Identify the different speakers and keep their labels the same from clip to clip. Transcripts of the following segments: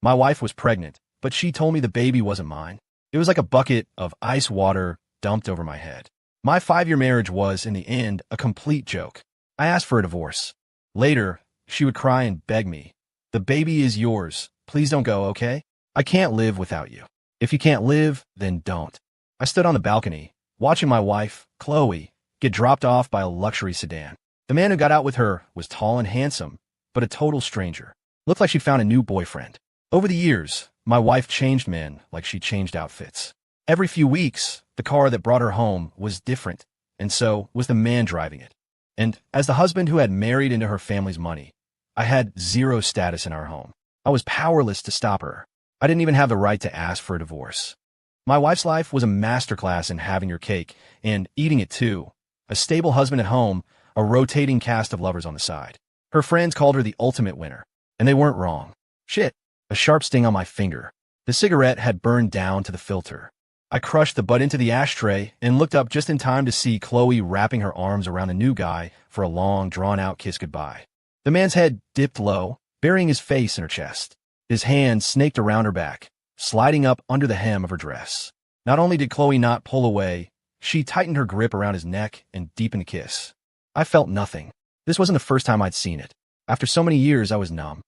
Speaker 1: My wife was pregnant, but she told me the baby wasn't mine. It was like a bucket of ice water dumped over my head. My 5-year marriage was, in the end, a complete joke. I asked for a divorce. Later, she would cry and beg me, "The baby is yours. Please don't go, okay? I can't live without you. If you can't live, then don't." I stood on the balcony, watching my wife, Chloe, get dropped off by a luxury sedan. The man who got out with her was tall and handsome, but a total stranger. Looked like she found a new boyfriend. Over the years, my wife changed men like she changed outfits. Every few weeks, the car that brought her home was different, and so was the man driving it. And as the husband who had married into her family's money, I had zero status in our home. I was powerless to stop her. I didn't even have the right to ask for a divorce. My wife's life was a masterclass in having your cake and eating it too. A stable husband at home, a rotating cast of lovers on the side. Her friends called her the ultimate winner, and they weren't wrong. Shit, a sharp sting on my finger. The cigarette had burned down to the filter. I crushed the butt into the ashtray and looked up just in time to see Chloe wrapping her arms around the new guy for a long, drawn-out kiss goodbye. The man's head dipped low, burying his face in her chest. His hand snaked around her back, sliding up under the hem of her dress. Not only did Chloe not pull away, she tightened her grip around his neck and deepened the kiss. I felt nothing. This wasn't the first time I'd seen it. After so many years, I was numb.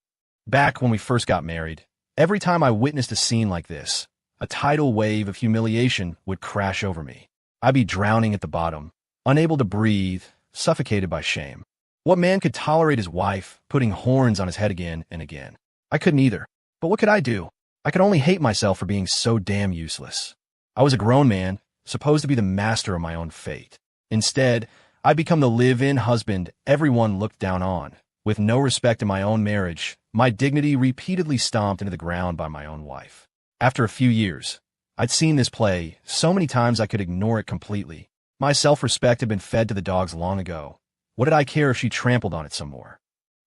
Speaker 1: Back when we first got married, every time I witnessed a scene like this, a tidal wave of humiliation would crash over me. I'd be drowning at the bottom, unable to breathe, suffocated by shame. What man could tolerate his wife putting horns on his head again and again? I couldn't either. But what could I do? I could only hate myself for being so damn useless. I was a grown man, supposed to be the master of my own fate. Instead, I'd become the live-in husband everyone looked down on. With no respect in my own marriage, my dignity repeatedly stomped into the ground by my own wife. After a few years, I'd seen this play so many times I could ignore it completely. My self-respect had been fed to the dogs long ago. What did I care if she trampled on it some more?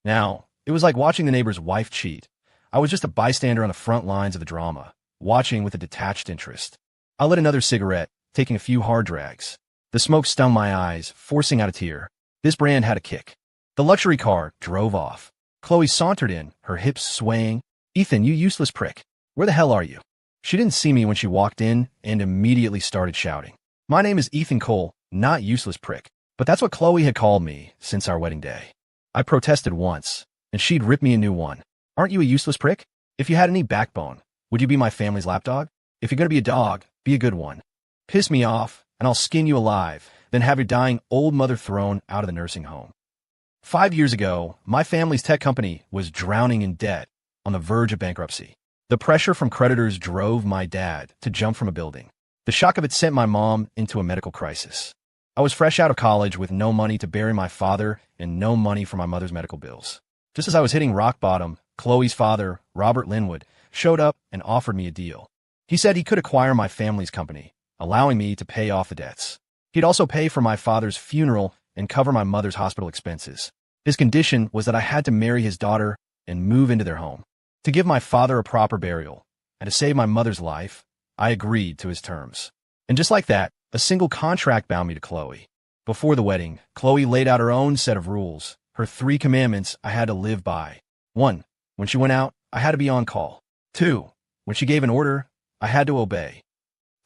Speaker 1: Now, it was like watching the neighbor's wife cheat. I was just a bystander on the front lines of the drama, watching with a detached interest. I lit another cigarette, taking a few hard drags. The smoke stung my eyes, forcing out a tear. This brand had a kick. The luxury car drove off. Chloe sauntered in, her hips swaying. "Ethan, you useless prick. Where the hell are you?" She didn't see me when she walked in and immediately started shouting. My name is Ethan Cole, not useless prick. But that's what Chloe had called me since our wedding day. I protested once, and she'd rip me a new one. "Aren't you a useless prick? If you had any backbone, would you be my family's lapdog? If you're going to be a dog, be a good one. Piss me off, and I'll skin you alive, then have your dying old mother thrown out of the nursing home." 5 years ago, my family's tech company was drowning in debt, on the verge of bankruptcy. The pressure from creditors drove my dad to jump from a building. The shock of it sent my mom into a medical crisis. I was fresh out of college with no money to bury my father and no money for my mother's medical bills. Just as I was hitting rock bottom, Chloe's father, Robert Linwood, showed up and offered me a deal. He said he could acquire my family's company, allowing me to pay off the debts. He'd also pay for my father's funeral and cover my mother's hospital expenses. His condition was that I had to marry his daughter and move into their home. To give my father a proper burial and to save my mother's life, I agreed to his terms. And just like that, a single contract bound me to Chloe. Before the wedding, Chloe laid out her own set of rules, her 3 commandments I had to live by. 1. When she went out, I had to be on call. 2. When she gave an order, I had to obey.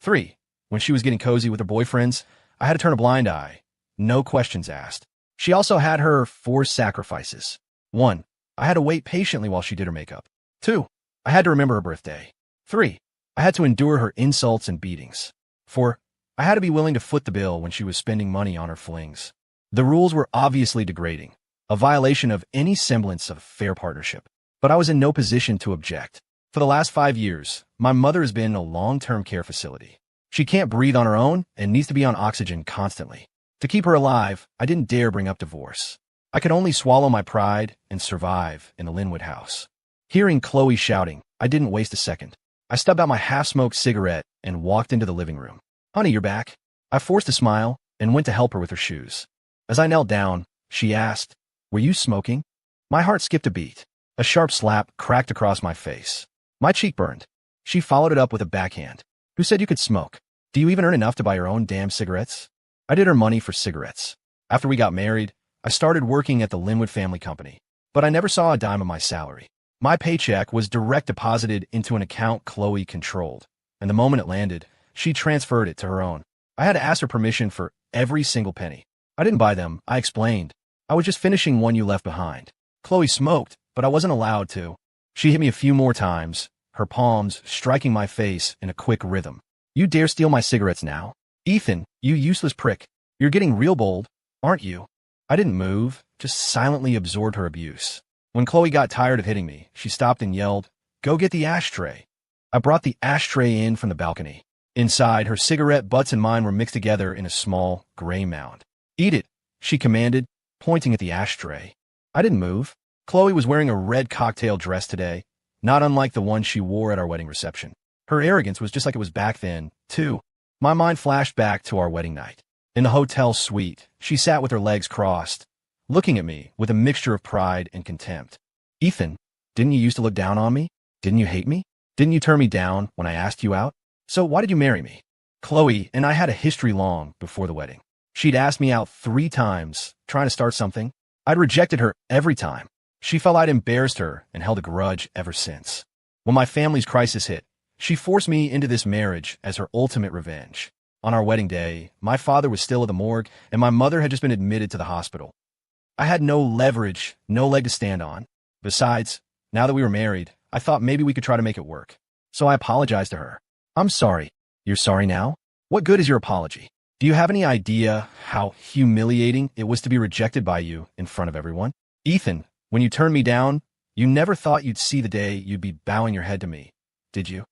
Speaker 1: 3. When she was getting cozy with her boyfriends, I had to turn a blind eye. No questions asked. She also had her 4 sacrifices. 1. I had to wait patiently while she did her makeup. 2. I had to remember her birthday. 3. I had to endure her insults and beatings. 4. I had to be willing to foot the bill when she was spending money on her flings. The rules were obviously degrading, a violation of any semblance of fair partnership. But I was in no position to object. For the last 5 years, my mother has been in a long-term care facility. She can't breathe on her own and needs to be on oxygen constantly. To keep her alive, I didn't dare bring up divorce. I could only swallow my pride and survive in the Linwood house. Hearing Chloe shouting, I didn't waste a second. I stubbed out my half-smoked cigarette and walked into the living room. "Honey, you're back." I forced a smile and went to help her with her shoes. As I knelt down, she asked, "Were you smoking?" My heart skipped a beat. A sharp slap cracked across my face. My cheek burned. She followed it up with a backhand. "Who said you could smoke? Do you even earn enough to buy your own damn cigarettes?" I did earn money for cigarettes. After we got married, I started working at the Linwood family company, but I never saw a dime of my salary. My paycheck was direct deposited into an account Chloe controlled, and the moment it landed, she transferred it to her own. I had to ask her permission for every single penny. I didn't buy them, I explained. I was just finishing one you left behind. Chloe smoked, but I wasn't allowed to. She hit me a few more times, her palms striking my face in a quick rhythm. You dare steal my cigarettes now? Ethan, you useless prick. You're getting real bold, aren't you? I didn't move, just silently absorbed her abuse. When Chloe got tired of hitting me, she stopped and yelled, "Go get the ashtray." I brought the ashtray in from the balcony. Inside, her cigarette butts and mine were mixed together in a small, gray mound. "Eat it," she commanded, pointing at the ashtray. I didn't move. Chloe was wearing a red cocktail dress today, not unlike the one she wore at our wedding reception. Her arrogance was just like it was back then, too. My mind flashed back to our wedding night. In the hotel suite, she sat with her legs crossed, looking at me with a mixture of pride and contempt. "Ethan, didn't you used to look down on me? Didn't you hate me? Didn't you turn me down when I asked you out? So why did you marry me?" Chloe and I had a history long before the wedding. She'd asked me out 3 times, trying to start something. I'd rejected her every time. She felt I'd embarrassed her and held a grudge ever since. When my family's crisis hit, she forced me into this marriage as her ultimate revenge. On our wedding day, my father was still at the morgue, and my mother had just been admitted to the hospital. I had no leverage, no leg to stand on. Besides, now that we were married, I thought maybe we could try to make it work. So I apologized to her. "I'm sorry." "You're sorry now? What good is your apology? Do you have any idea how humiliating it was to be rejected by you in front of everyone? Ethan, when you turned me down, you never thought you'd see the day you'd be bowing your head to me, did you?"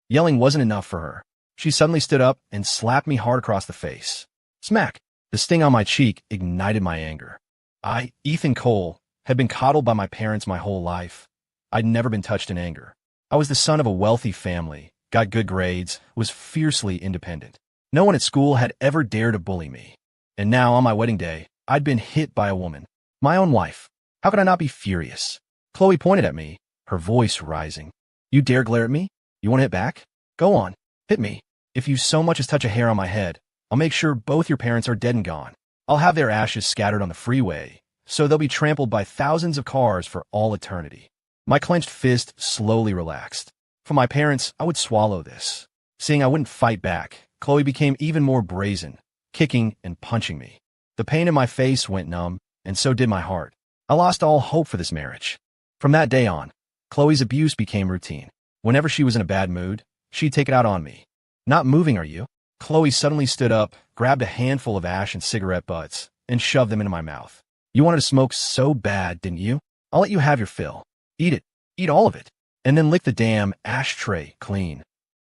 Speaker 1: Yelling wasn't enough for her. She suddenly stood up and slapped me hard across the face. Smack! The sting on my cheek ignited my anger. I, Ethan Cole, had been coddled by my parents my whole life. I'd never been touched in anger. I was the son of a wealthy family, got good grades, was fiercely independent. No one at school had ever dared to bully me. And now, on my wedding day, I'd been hit by a woman. My own wife. How could I not be furious? Chloe pointed at me, her voice rising. "You dare glare at me? You want to hit back? Go on, hit me. If you so much as touch a hair on my head, I'll make sure both your parents are dead and gone. I'll have their ashes scattered on the freeway, so they'll be trampled by thousands of cars for all eternity." My clenched fist slowly relaxed. For my parents, I would swallow this. Seeing I wouldn't fight back, Chloe became even more brazen, kicking and punching me. The pain in my face went numb, and so did my heart. I lost all hope for this marriage. From that day on, Chloe's abuse became routine. Whenever she was in a bad mood, she'd take it out on me. "Not moving, are you?" Chloe suddenly stood up, grabbed a handful of ash and cigarette butts, and shoved them into my mouth. "You wanted to smoke so bad, didn't you? I'll let you have your fill. Eat it. Eat all of it. And then lick the damn ashtray clean."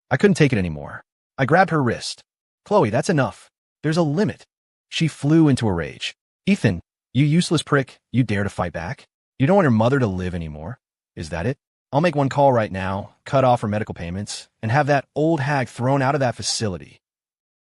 Speaker 1: I couldn't take it anymore. I grabbed her wrist. "Chloe, that's enough. There's a limit." She flew into a rage. "Ethan, you useless prick, you dare to fight back? You don't want your mother to live anymore? Is that it? I'll make one call right now, cut off her medical payments, and have that old hag thrown out of that facility."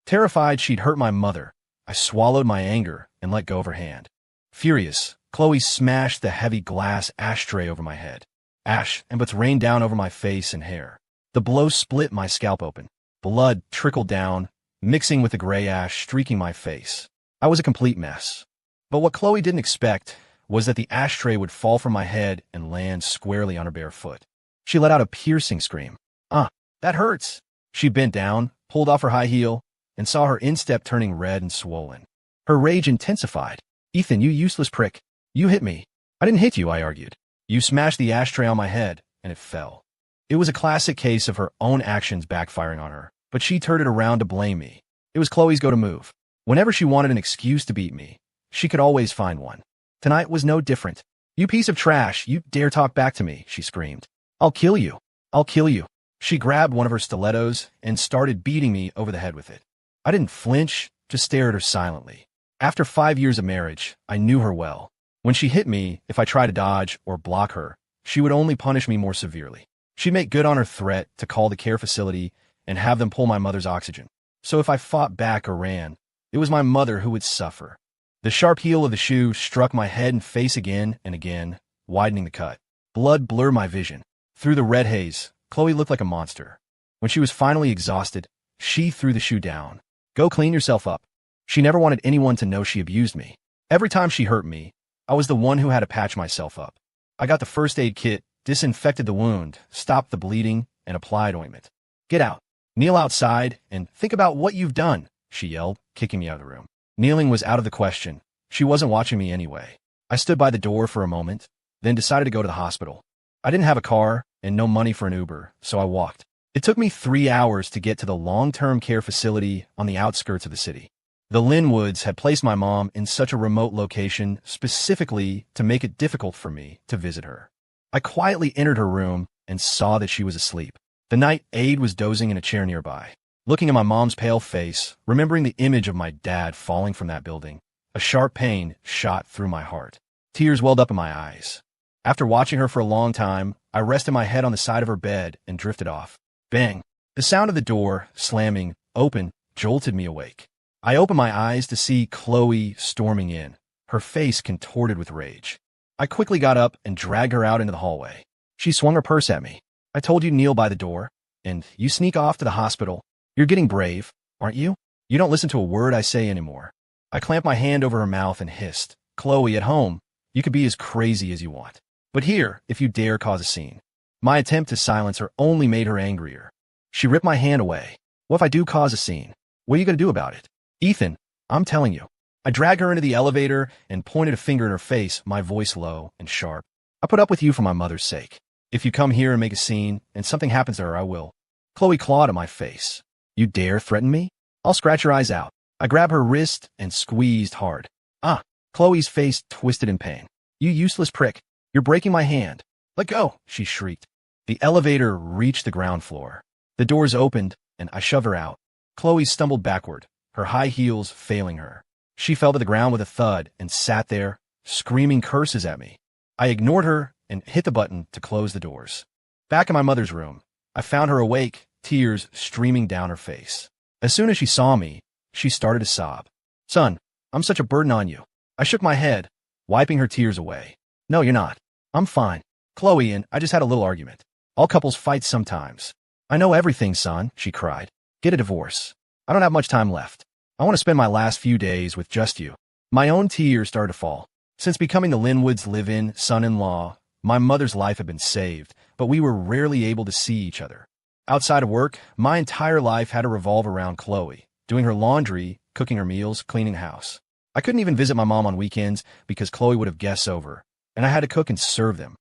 Speaker 1: Terrified she'd hurt my mother, I swallowed my anger and let go of her hand. Furious, Chloe smashed the heavy glass ashtray over my head. Ash and butts rained down over my face and hair. The blow split my scalp open. Blood trickled down, mixing with the gray ash streaking my face. I was a complete mess. But what Chloe didn't expect was that the ashtray would fall from my head and land squarely on her bare foot. She let out a piercing scream. "Ah, that hurts." She bent down, pulled off her high heel, and saw her instep turning red and swollen. Her rage intensified. "Ethan, you useless prick. You hit me." "I didn't hit you," I argued. "You smashed the ashtray on my head, and it fell." It was a classic case of her own actions backfiring on her, but she turned it around to blame me. It was Chloe's go-to move. Whenever she wanted an excuse to beat me, she could always find one. Tonight was no different. "You piece of trash, you dare talk back to me," she screamed. "I'll kill you. I'll kill you." She grabbed one of her stilettos and started beating me over the head with it. I didn't flinch, just stared at her silently. After 5 years of marriage, I knew her well. When she hit me, if I tried to dodge or block her, she would only punish me more severely. She'd make good on her threat to call the care facility and have them pull my mother's oxygen. So if I fought back or ran, it was my mother who would suffer. The sharp heel of the shoe struck my head and face again and again, widening the cut. Blood blurred my vision. Through the red haze, Chloe looked like a monster. When she was finally exhausted, she threw the shoe down. "Go clean yourself up." She never wanted anyone to know she abused me. Every time she hurt me, I was the one who had to patch myself up. I got the first aid kit disinfected the wound, stopped the bleeding, and applied ointment. Get out. Kneel outside and think about what you've done, she yelled, kicking me out of the room. Kneeling was out of the question. She wasn't watching me anyway. I stood by the door for a moment, then decided to go to the hospital. I didn't have a car and no money for an Uber, so I walked. It took me 3 hours to get to the long-term care facility on the outskirts of the city. The Linwoods had placed my mom in such a remote location specifically to make it difficult for me to visit her. I quietly entered her room and saw that she was asleep. The night aide was dozing in a chair nearby. Looking at my mom's pale face, remembering the image of my dad falling from that building, a sharp pain shot through my heart. Tears welled up in my eyes. After watching her for a long time, I rested my head on the side of her bed and drifted off. Bang! The sound of the door, slamming, open, jolted me awake. I opened my eyes to see Chloe storming in, her face contorted with rage. I quickly got up and dragged her out into the hallway. She swung her purse at me. I told you to kneel by the door, and you sneak off to the hospital. You're getting brave, aren't you? You don't listen to a word I say anymore. I clamped my hand over her mouth and hissed, Chloe, at home, you could be as crazy as you want. But here, if you dare cause a scene. My attempt to silence her only made her angrier. She ripped my hand away. What if I do cause a scene? What are you going to do about it? Ethan, I'm telling you. I dragged her into the elevator and pointed a finger in her face, my voice low and sharp. I put up with you for my mother's sake. If you come here and make a scene, and something happens to her, I will. Chloe clawed at my face. You dare threaten me? I'll scratch your eyes out. I grabbed her wrist and squeezed hard. Ah! Chloe's face twisted in pain. You useless prick. You're breaking my hand. Let go, she shrieked. The elevator reached the ground floor. The doors opened, and I shoved her out. Chloe stumbled backward, her high heels failing her. She fell to the ground with a thud and sat there, screaming curses at me. I ignored her and hit the button to close the doors. Back in my mother's room, I found her awake, tears streaming down her face. As soon as she saw me, she started to sob. Son, I'm such a burden on you. I shook my head, wiping her tears away. No, you're not. I'm fine. Chloe and I just had a little argument. All couples fight sometimes. I know everything, son, she cried. Get a divorce. I don't have much time left. I want to spend my last few days with just you. My own tears started to fall. Since becoming the Linwoods' live-in son-in-law, my mother's life had been saved, but we were rarely able to see each other. Outside of work, my entire life had to revolve around Chloe, doing her laundry, cooking her meals, cleaning the house. I couldn't even visit my mom on weekends because Chloe would have guests over, and I had to cook and serve them.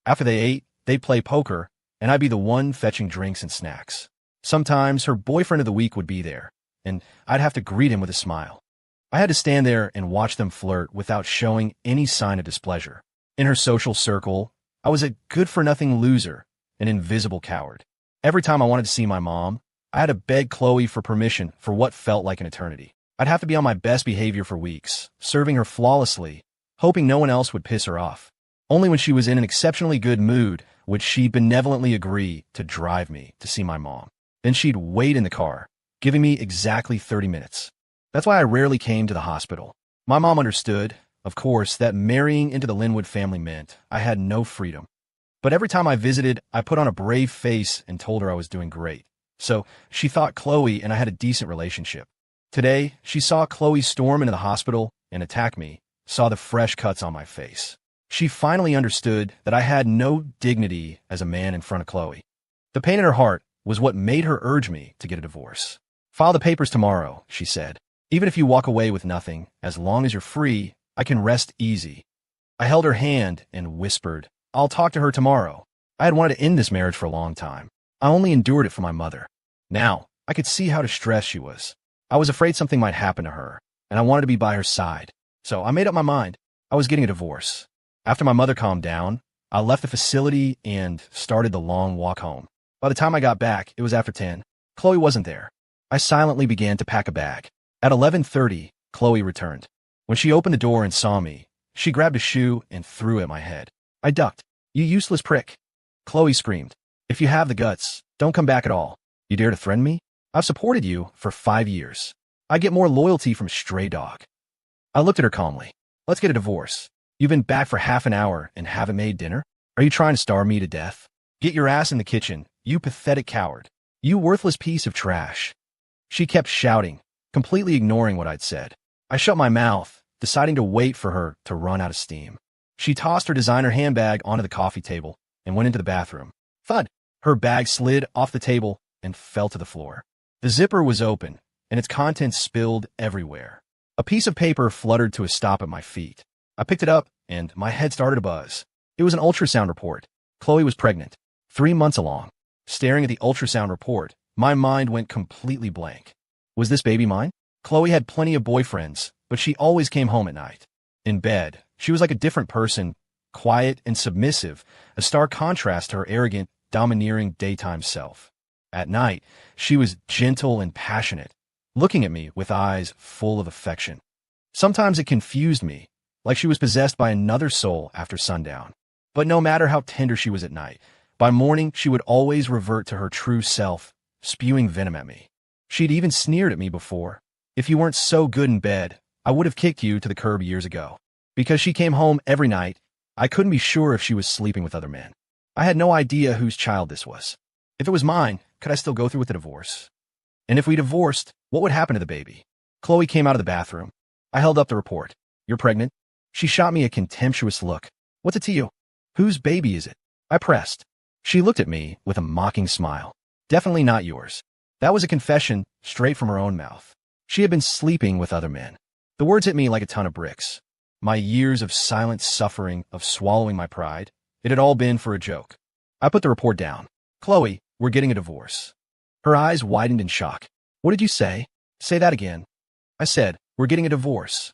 Speaker 1: After they ate, they'd play poker, and I'd be the one fetching drinks and snacks. Sometimes her boyfriend of the week would be there, and I'd have to greet him with a smile. I had to stand there and watch them flirt without showing any sign of displeasure. In her social circle, I was a good-for-nothing loser, an invisible coward. Every time I wanted to see my mom, I had to beg Chloe for permission for what felt like an eternity. I'd have to be on my best behavior for weeks, serving her flawlessly, hoping no one else would piss her off. Only when she was in an exceptionally good mood would she benevolently agree to drive me to see my mom. Then she'd wait in the car, giving me exactly 30 minutes. That's why I rarely came to the hospital. My mom understood, of course, that marrying into the Linwood family meant I had no freedom. But every time I visited, I put on a brave face and told her I was doing great. So she thought Chloe and I had a decent relationship. Today, she saw Chloe storm into the hospital and attack me, saw the fresh cuts on my face. She finally understood that I had no dignity as a man in front of Chloe. The pain in her heart was what made her urge me to get a divorce. File the papers tomorrow, she said. Even if you walk away with nothing, as long as you're free, I can rest easy. I held her hand and whispered, I'll talk to her tomorrow. I had wanted to end this marriage for a long time. I only endured it for my mother. Now, I could see how distressed she was. I was afraid something might happen to her, and I wanted to be by her side. So I made up my mind. I was getting a divorce. After my mother calmed down, I left the facility and started the long walk home. By the time I got back, it was after 10. Chloe wasn't there. I silently began to pack a bag. At 11:30, Chloe returned. When she opened the door and saw me, she grabbed a shoe and threw it at my head. I ducked. You useless prick. Chloe screamed. If you have the guts, don't come back at all. You dare to threaten me? I've supported you for 5 years. I get more loyalty from a stray dog. I looked at her calmly. Let's get a divorce. You've been back for half an hour and haven't made dinner? Are you trying to starve me to death? Get your ass in the kitchen, you pathetic coward. You worthless piece of trash. She kept shouting, completely ignoring what I'd said. I shut my mouth, deciding to wait for her to run out of steam. She tossed her designer handbag onto the coffee table and went into the bathroom. Thud! Her bag slid off the table and fell to the floor. The zipper was open, and its contents spilled everywhere. A piece of paper fluttered to a stop at my feet. I picked it up, and my head started to buzz. It was an ultrasound report. Chloe was pregnant, 3 months along. Staring at the ultrasound report, my mind went completely blank. Was this baby mine? Chloe had plenty of boyfriends, but she always came home at night. In bed, she was like a different person, quiet and submissive, a stark contrast to her arrogant, domineering daytime self. At night, she was gentle and passionate, looking at me with eyes full of affection. Sometimes it confused me, like she was possessed by another soul after sundown. But no matter how tender she was at night, by morning she would always revert to her true self, spewing venom at me. She'd even sneered at me before. If you weren't so good in bed, I would have kicked you to the curb years ago. Because she came home every night, I couldn't be sure if she was sleeping with other men. I had no idea whose child this was. If it was mine, could I still go through with the divorce? And if we divorced, what would happen to the baby? Chloe came out of the bathroom. I held up the report. You're pregnant? She shot me a contemptuous look. What's it to you? Whose baby is it? I pressed. She looked at me with a mocking smile. Definitely not yours. That was a confession straight from her own mouth. She had been sleeping with other men. The words hit me like a ton of bricks. My years of silent suffering, of swallowing my pride, it had all been for a joke. I put the report down. Chloe, we're getting a divorce. Her eyes widened in shock. What did you say? Say that again. I said, we're getting a divorce.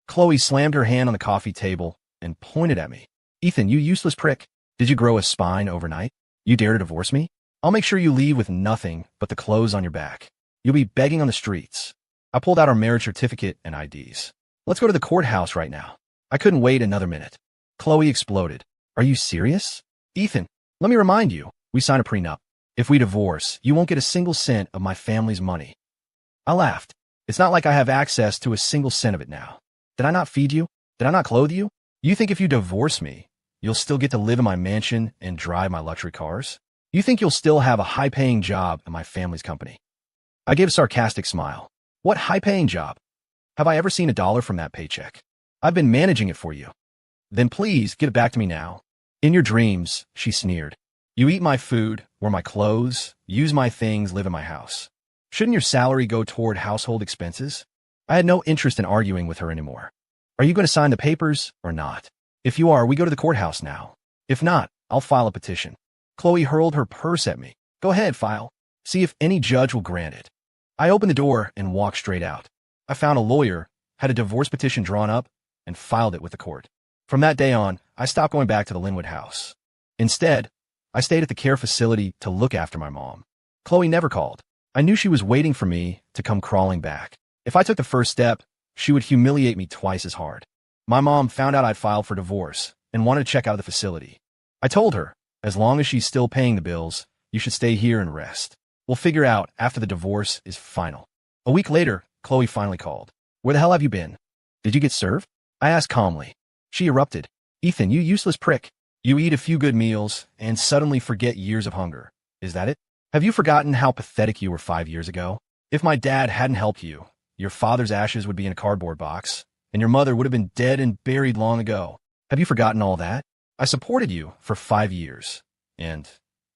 Speaker 1: Chloe slammed her hand on the coffee table and pointed at me. Ethan, you useless prick. Did you grow a spine overnight? You dare to divorce me? I'll make sure you leave with nothing but the clothes on your back. You'll be begging on the streets. I pulled out our marriage certificate and IDs. Let's go to the courthouse right now. I couldn't wait another minute. Chloe exploded. Are you serious? Ethan, let me remind you, we signed a prenup. If we divorce, you won't get a single cent of my family's money. I laughed. It's not like I have access to a single cent of it now. Did I not feed you? Did I not clothe you? You think if you divorce me, you'll still get to live in my mansion and drive my luxury cars? You think you'll still have a high-paying job at my family's company? I gave a sarcastic smile. What high-paying job? Have I ever seen $1 from that paycheck? I've been managing it for you. Then please give it back to me now. In your dreams, she sneered. You eat my food, wear my clothes, use my things, live in my house. Shouldn't your salary go toward household expenses? I had no interest in arguing with her anymore. Are you going to sign the papers or not? If you are, we go to the courthouse now. If not, I'll file a petition. Chloe hurled her purse at me. Go ahead, file. See if any judge will grant it. I opened the door and walked straight out. I found a lawyer, had a divorce petition drawn up, and filed it with the court. From that day on, I stopped going back to the Linwood house. Instead, I stayed at the care facility to look after my mom. Chloe never called. I knew she was waiting for me to come crawling back. If I took the first step, she would humiliate me twice as hard. My mom found out I'd filed for divorce and wanted to check out of the facility. I told her, as long as she's still paying the bills, you should stay here and rest. We'll figure out after the divorce is final. A week later, Chloe finally called. Where the hell have you been? Did you get served? I asked calmly. She erupted. Ethan, you useless prick. You eat a few good meals and suddenly forget years of hunger. Is that it? Have you forgotten how pathetic you were 5 years ago? If my dad hadn't helped you, your father's ashes would be in a cardboard box, and your mother would have been dead and buried long ago. Have you forgotten all that? I supported you for 5 years. And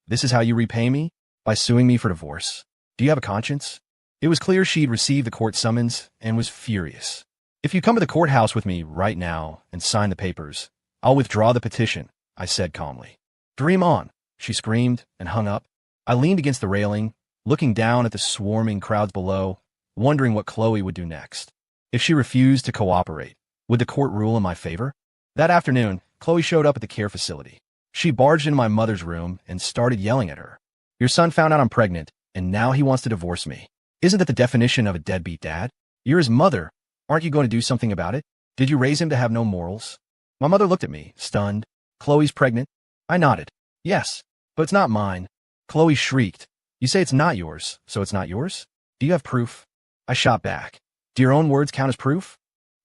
Speaker 1: this is how you repay me? By suing me for divorce? Do you have a conscience? It was clear she'd received the court summons and was furious. If you come to the courthouse with me right now and sign the papers, I'll withdraw the petition, I said calmly. Dream on, she screamed and hung up. I leaned against the railing, looking down at the swarming crowds below, wondering what Chloe would do next. If she refused to cooperate, would the court rule in my favor? That afternoon, Chloe showed up at the care facility. She barged into my mother's room and started yelling at her. Your son found out I'm pregnant, and now he wants to divorce me. Isn't that the definition of a deadbeat dad? You're his mother. Aren't you going to do something about it? Did you raise him to have no morals? My mother looked at me, stunned. Chloe's pregnant? I nodded. Yes, but it's not mine. Chloe shrieked. You say it's not yours, so it's not yours? Do you have proof? I shot back. Do your own words count as proof?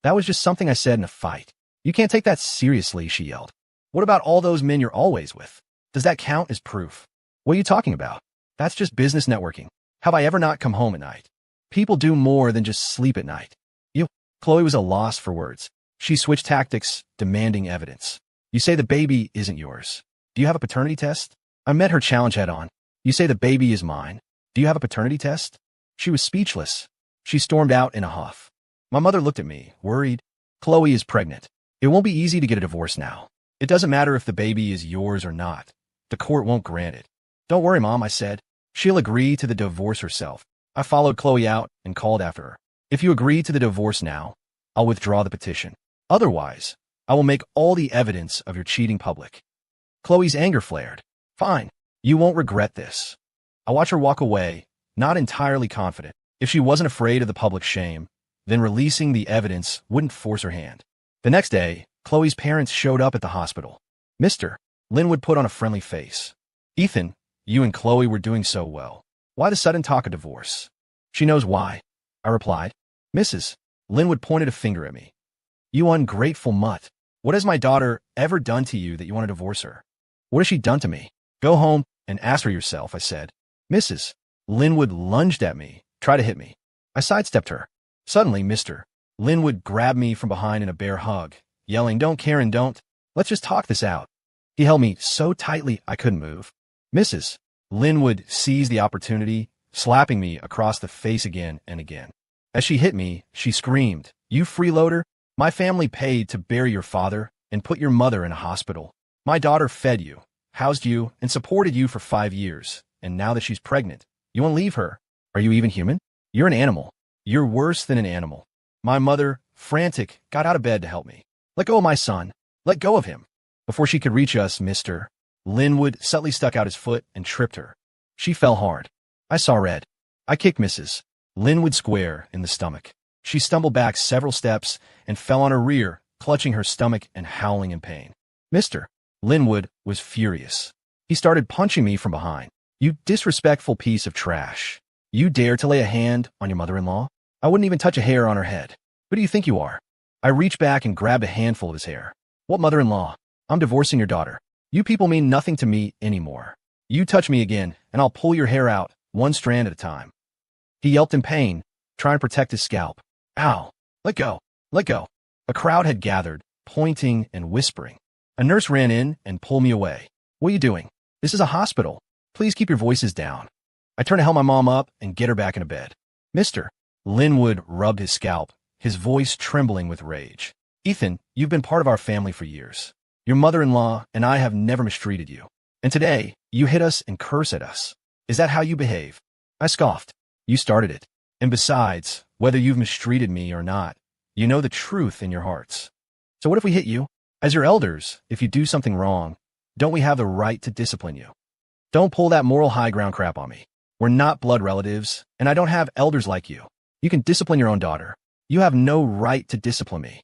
Speaker 1: That was just something I said in a fight. You can't take that seriously, she yelled. What about all those men you're always with? Does that count as proof? What are you talking about? That's just business networking. Have I ever not come home at night? People do more than just sleep at night. You. Chloe was a loss for words. She switched tactics, demanding evidence. You say the baby isn't yours. Do you have a paternity test? I met her challenge head on. You say the baby is mine. Do you have a paternity test? She was speechless. She stormed out in a huff. My mother looked at me, worried. Chloe is pregnant. It won't be easy to get a divorce now. It doesn't matter if the baby is yours or not. The court won't grant it. Don't worry, Mom, I said. She'll agree to the divorce herself. I followed Chloe out and called after her. If you agree to the divorce now, I'll withdraw the petition. Otherwise, I will make all the evidence of your cheating public. Chloe's anger flared. Fine. You won't regret this. I watched her walk away, not entirely confident. If she wasn't afraid of the public shame, then releasing the evidence wouldn't force her hand. The next day, Chloe's parents showed up at the hospital. Mr. Linwood put on a friendly face. Ethan, you and Chloe were doing so well. Why the sudden talk of divorce? She knows why, I replied. Mrs. Linwood pointed a finger at me. You ungrateful mutt. What has my daughter ever done to you that you want to divorce her? What has she done to me? Go home and ask her yourself, I said. Mrs. Linwood lunged at me, tried to hit me. I sidestepped her. Suddenly, Mr. Linwood grabbed me from behind in a bear hug, yelling, Don't, Karen, don't. Let's just talk this out. He held me so tightly I couldn't move. Mrs. Linwood seized the opportunity, slapping me across the face again and again. As she hit me, she screamed, You freeloader! My family paid to bury your father and put your mother in a hospital. My daughter fed you, housed you, and supported you for 5 years, and now that she's pregnant, you won't leave her. Are you even human? You're an animal. You're worse than an animal. My mother, frantic, got out of bed to help me. Let go of my son. Let go of him. Before she could reach us, Mr. Linwood subtly stuck out his foot and tripped her. She fell hard. I saw red. I kicked Mrs. Linwood square in the stomach. She stumbled back several steps and fell on her rear, clutching her stomach and howling in pain. Mr. Linwood was furious. He started punching me from behind. You disrespectful piece of trash. You dare to lay a hand on your mother-in-law? I wouldn't even touch a hair on her head. Who do you think you are? I reached back and grabbed a handful of his hair. What mother-in-law? I'm divorcing your daughter. You people mean nothing to me anymore. You touch me again, and I'll pull your hair out, one strand at a time. He yelped in pain, trying to protect his scalp. Ow! Let go! Let go! A crowd had gathered, pointing and whispering. A nurse ran in and pulled me away. What are you doing? This is a hospital. Please keep your voices down. I turned to help my mom up and get her back into bed. Mr. Linwood rubbed his scalp, his voice trembling with rage. Ethan, you've been part of our family for years. Your mother-in-law and I have never mistreated you. And today, you hit us and curse at us. Is that how you behave? I scoffed. You started it. And besides, whether you've mistreated me or not, you know the truth in your hearts. So what if we hit you? As your elders, if you do something wrong, don't we have the right to discipline you? Don't pull that moral high ground crap on me. We're not blood relatives, and I don't have elders like you. You can discipline your own daughter. You have no right to discipline me.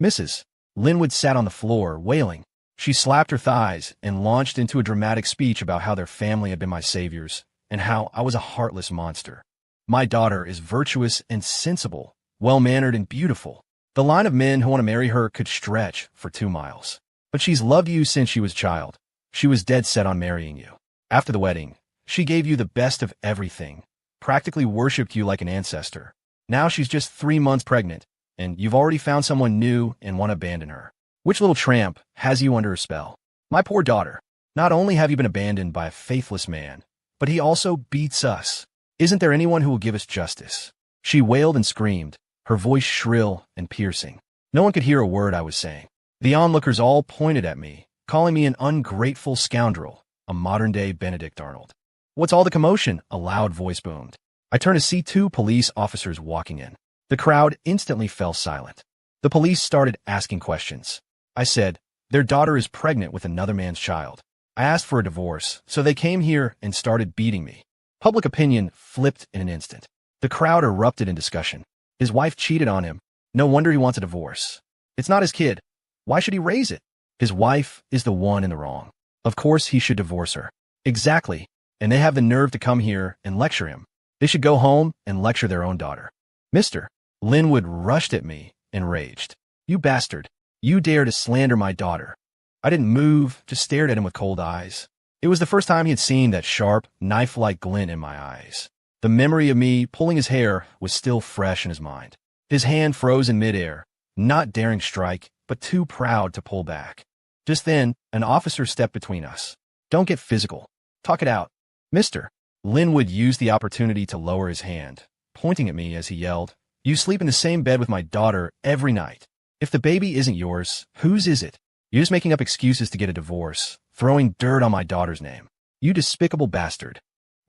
Speaker 1: Mrs. Linwood sat on the floor, wailing. She slapped her thighs and launched into a dramatic speech about how their family had been my saviors and how I was a heartless monster. My daughter is virtuous and sensible, well-mannered and beautiful. The line of men who want to marry her could stretch for 2 miles. But she's loved you since she was a child. She was dead set on marrying you. After the wedding, she gave you the best of everything, practically worshipped you like an ancestor. Now she's just 3 months pregnant, and you've already found someone new and want to abandon her. Which little tramp has you under her spell? My poor daughter. Not only have you been abandoned by a faithless man, but he also beats us. Isn't there anyone who will give us justice? She wailed and screamed, her voice shrill and piercing. No one could hear a word I was saying. The onlookers all pointed at me, calling me an ungrateful scoundrel, a modern-day Benedict Arnold. What's all the commotion? A loud voice boomed. I turned to see 2 police officers walking in. The crowd instantly fell silent. The police started asking questions. I said, their daughter is pregnant with another man's child. I asked for a divorce, so they came here and started beating me. Public opinion flipped in an instant. The crowd erupted in discussion. His wife cheated on him. No wonder he wants a divorce. It's not his kid. Why should he raise it? His wife is the one in the wrong. Of course he should divorce her. Exactly. And they have the nerve to come here and lecture him. They should go home and lecture their own daughter. Mr. Linwood rushed at me, enraged. You bastard. You dare to slander my daughter. I didn't move, just stared at him with cold eyes. It was the first time he had seen that sharp, knife-like glint in my eyes. The memory of me pulling his hair was still fresh in his mind. His hand froze in midair, not daring strike, but too proud to pull back. Just then, an officer stepped between us. Don't get physical. Talk it out. Mister. Linwood used the opportunity to lower his hand, pointing at me as he yelled, "You sleep in the same bed with my daughter every night. If the baby isn't yours, whose is it? You're just making up excuses to get a divorce, throwing dirt on my daughter's name. You despicable bastard."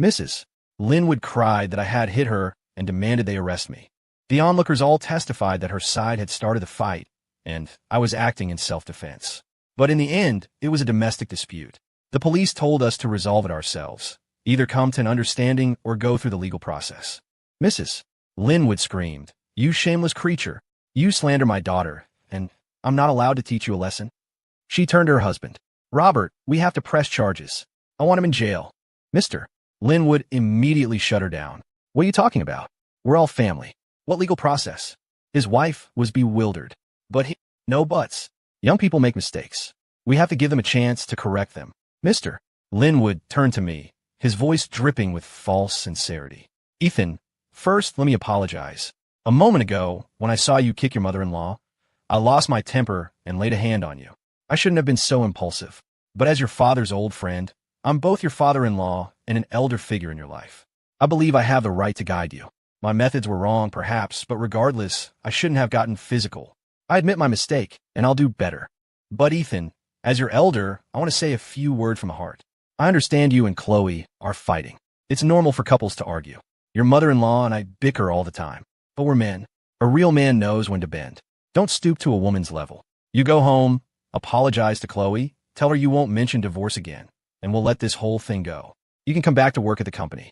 Speaker 1: Mrs. Linwood cried that I had hit her and demanded they arrest me. The onlookers all testified that her side had started the fight, and I was acting in self-defense. But in the end, it was a domestic dispute. The police told us to resolve it ourselves, either come to an understanding or go through the legal process. Mrs. Linwood screamed, "You shameless creature! You slander my daughter, and I'm not allowed to teach you a lesson?" She turned to her husband. "Robert, we have to press charges. I want him in jail." Mr. Linwood immediately shut her down. "What are you talking about? We're all family. What legal process?" His wife was bewildered. No buts. Young people make mistakes. We have to give them a chance to correct them. Mr. Linwood turned to me, his voice dripping with false sincerity. "Ethan, first let me apologize. A moment ago, when I saw you kick your mother-in-law, I lost my temper and laid a hand on you. I shouldn't have been so impulsive. But as your father's old friend, I'm both your father-in-law and an elder figure in your life. I believe I have the right to guide you. My methods were wrong, perhaps, but regardless, I shouldn't have gotten physical. I admit my mistake, and I'll do better. But Ethan, as your elder, I want to say a few words from the heart. I understand you and Chloe are fighting. It's normal for couples to argue. Your mother-in-law and I bicker all the time. But we're men. A real man knows when to bend. Don't stoop to a woman's level. You go home, apologize to Chloe, tell her you won't mention divorce again, and we'll let this whole thing go. You can come back to work at the company."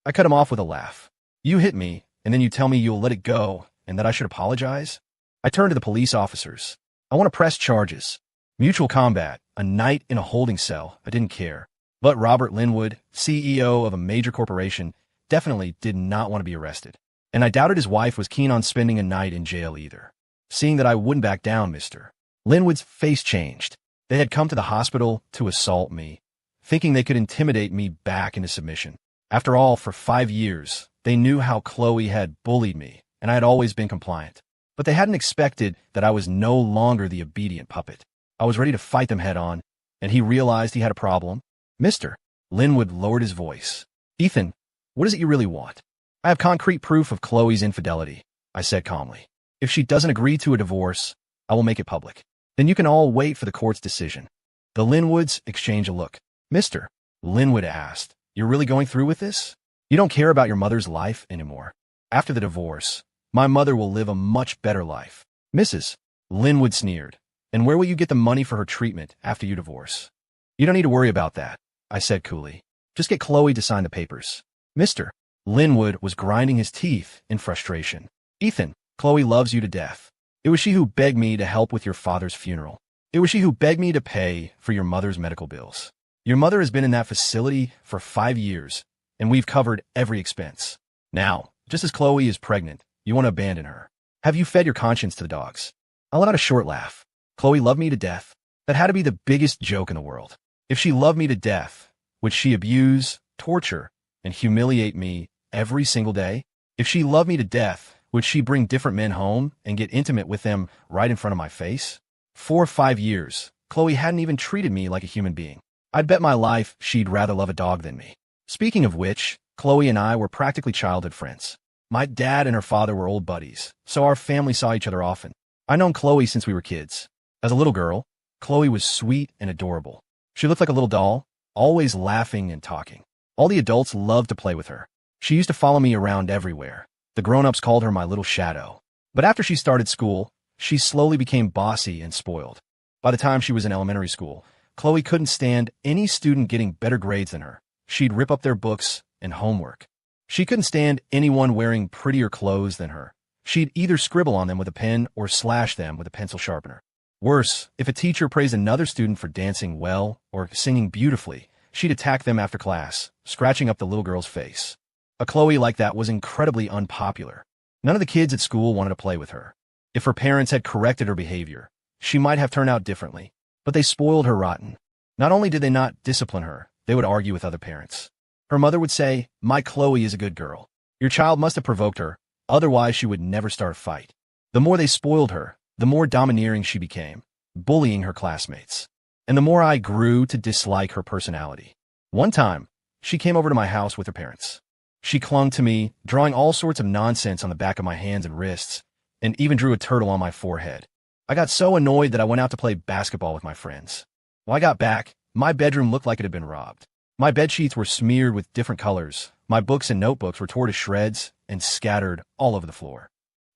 Speaker 1: I cut him off with a laugh. "You hit me, and then you tell me you'll let it go, and that I should apologize?" I turned to the police officers. "I want to press charges. Mutual combat, a night in a holding cell, I didn't care. But Robert Linwood, CEO of a major corporation, definitely did not want to be arrested. And I doubted his wife was keen on spending a night in jail either. Seeing that I wouldn't back down, Mr. Linwood's face changed. They had come to the hospital to assault me, thinking they could intimidate me back into submission. After all, for 5 years, they knew how Chloe had bullied me, and I had always been compliant. But they hadn't expected that I was no longer the obedient puppet. I was ready to fight them head-on, and he realized he had a problem. Mr. Linwood lowered his voice. "Ethan, what is it you really want?" "I have concrete proof of Chloe's infidelity," I said calmly. "If she doesn't agree to a divorce, I will make it public. Then you can all wait for the court's decision." The Linwoods exchanged a look. "Mr. Linwood asked, you're really going through with this? You don't care about your mother's life anymore? After the divorce, my mother will live a much better life." Mrs. Linwood sneered. "And where will you get the money for her treatment after you divorce?" "You don't need to worry about that," I said coolly. "Just get Chloe to sign the papers." Mr. Linwood was grinding his teeth in frustration. "Ethan, Chloe loves you to death. It was she who begged me to help with your father's funeral. It was she who begged me to pay for your mother's medical bills. Your mother has been in that facility for 5 years, and we've covered every expense. Now, just as Chloe is pregnant, you want to abandon her. Have you fed your conscience to the dogs?" I let out a short laugh. Chloe loved me to death? That had to be the biggest joke in the world. If she loved me to death, would she abuse, torture, and humiliate me every single day? If she loved me to death, would she bring different men home and get intimate with them right in front of my face? 4 or 5 years, Chloe hadn't even treated me like a human being. I'd bet my life she'd rather love a dog than me. Speaking of which, Chloe and I were practically childhood friends. My dad and her father were old buddies, so our family saw each other often. I'd known Chloe since we were kids. As a little girl, Chloe was sweet and adorable. She looked like a little doll, always laughing and talking. All the adults loved to play with her. She used to follow me around everywhere. The grown-ups called her my little shadow. But after she started school, she slowly became bossy and spoiled. By the time she was in elementary school, Chloe couldn't stand any student getting better grades than her. She'd rip up their books and homework. She couldn't stand anyone wearing prettier clothes than her. She'd either scribble on them with a pen or slash them with a pencil sharpener. Worse, if a teacher praised another student for dancing well or singing beautifully, she'd attack them after class, scratching up the little girl's face. A Chloe like that was incredibly unpopular. None of the kids at school wanted to play with her. If her parents had corrected her behavior, she might have turned out differently. But they spoiled her rotten. Not only did they not discipline her, they would argue with other parents. Her mother would say, "My Chloe is a good girl. Your child must have provoked her, otherwise she would never start a fight." The more they spoiled her, the more domineering she became, bullying her classmates. and the more I grew to dislike her personality. One time, she came over to my house with her parents. She clung to me, drawing all sorts of nonsense on the back of my hands and wrists, and even drew a turtle on my forehead. I got so annoyed that I went out to play basketball with my friends. When I got back, my bedroom looked like it had been robbed. My bedsheets were smeared with different colors, my books and notebooks were torn to shreds and scattered all over the floor.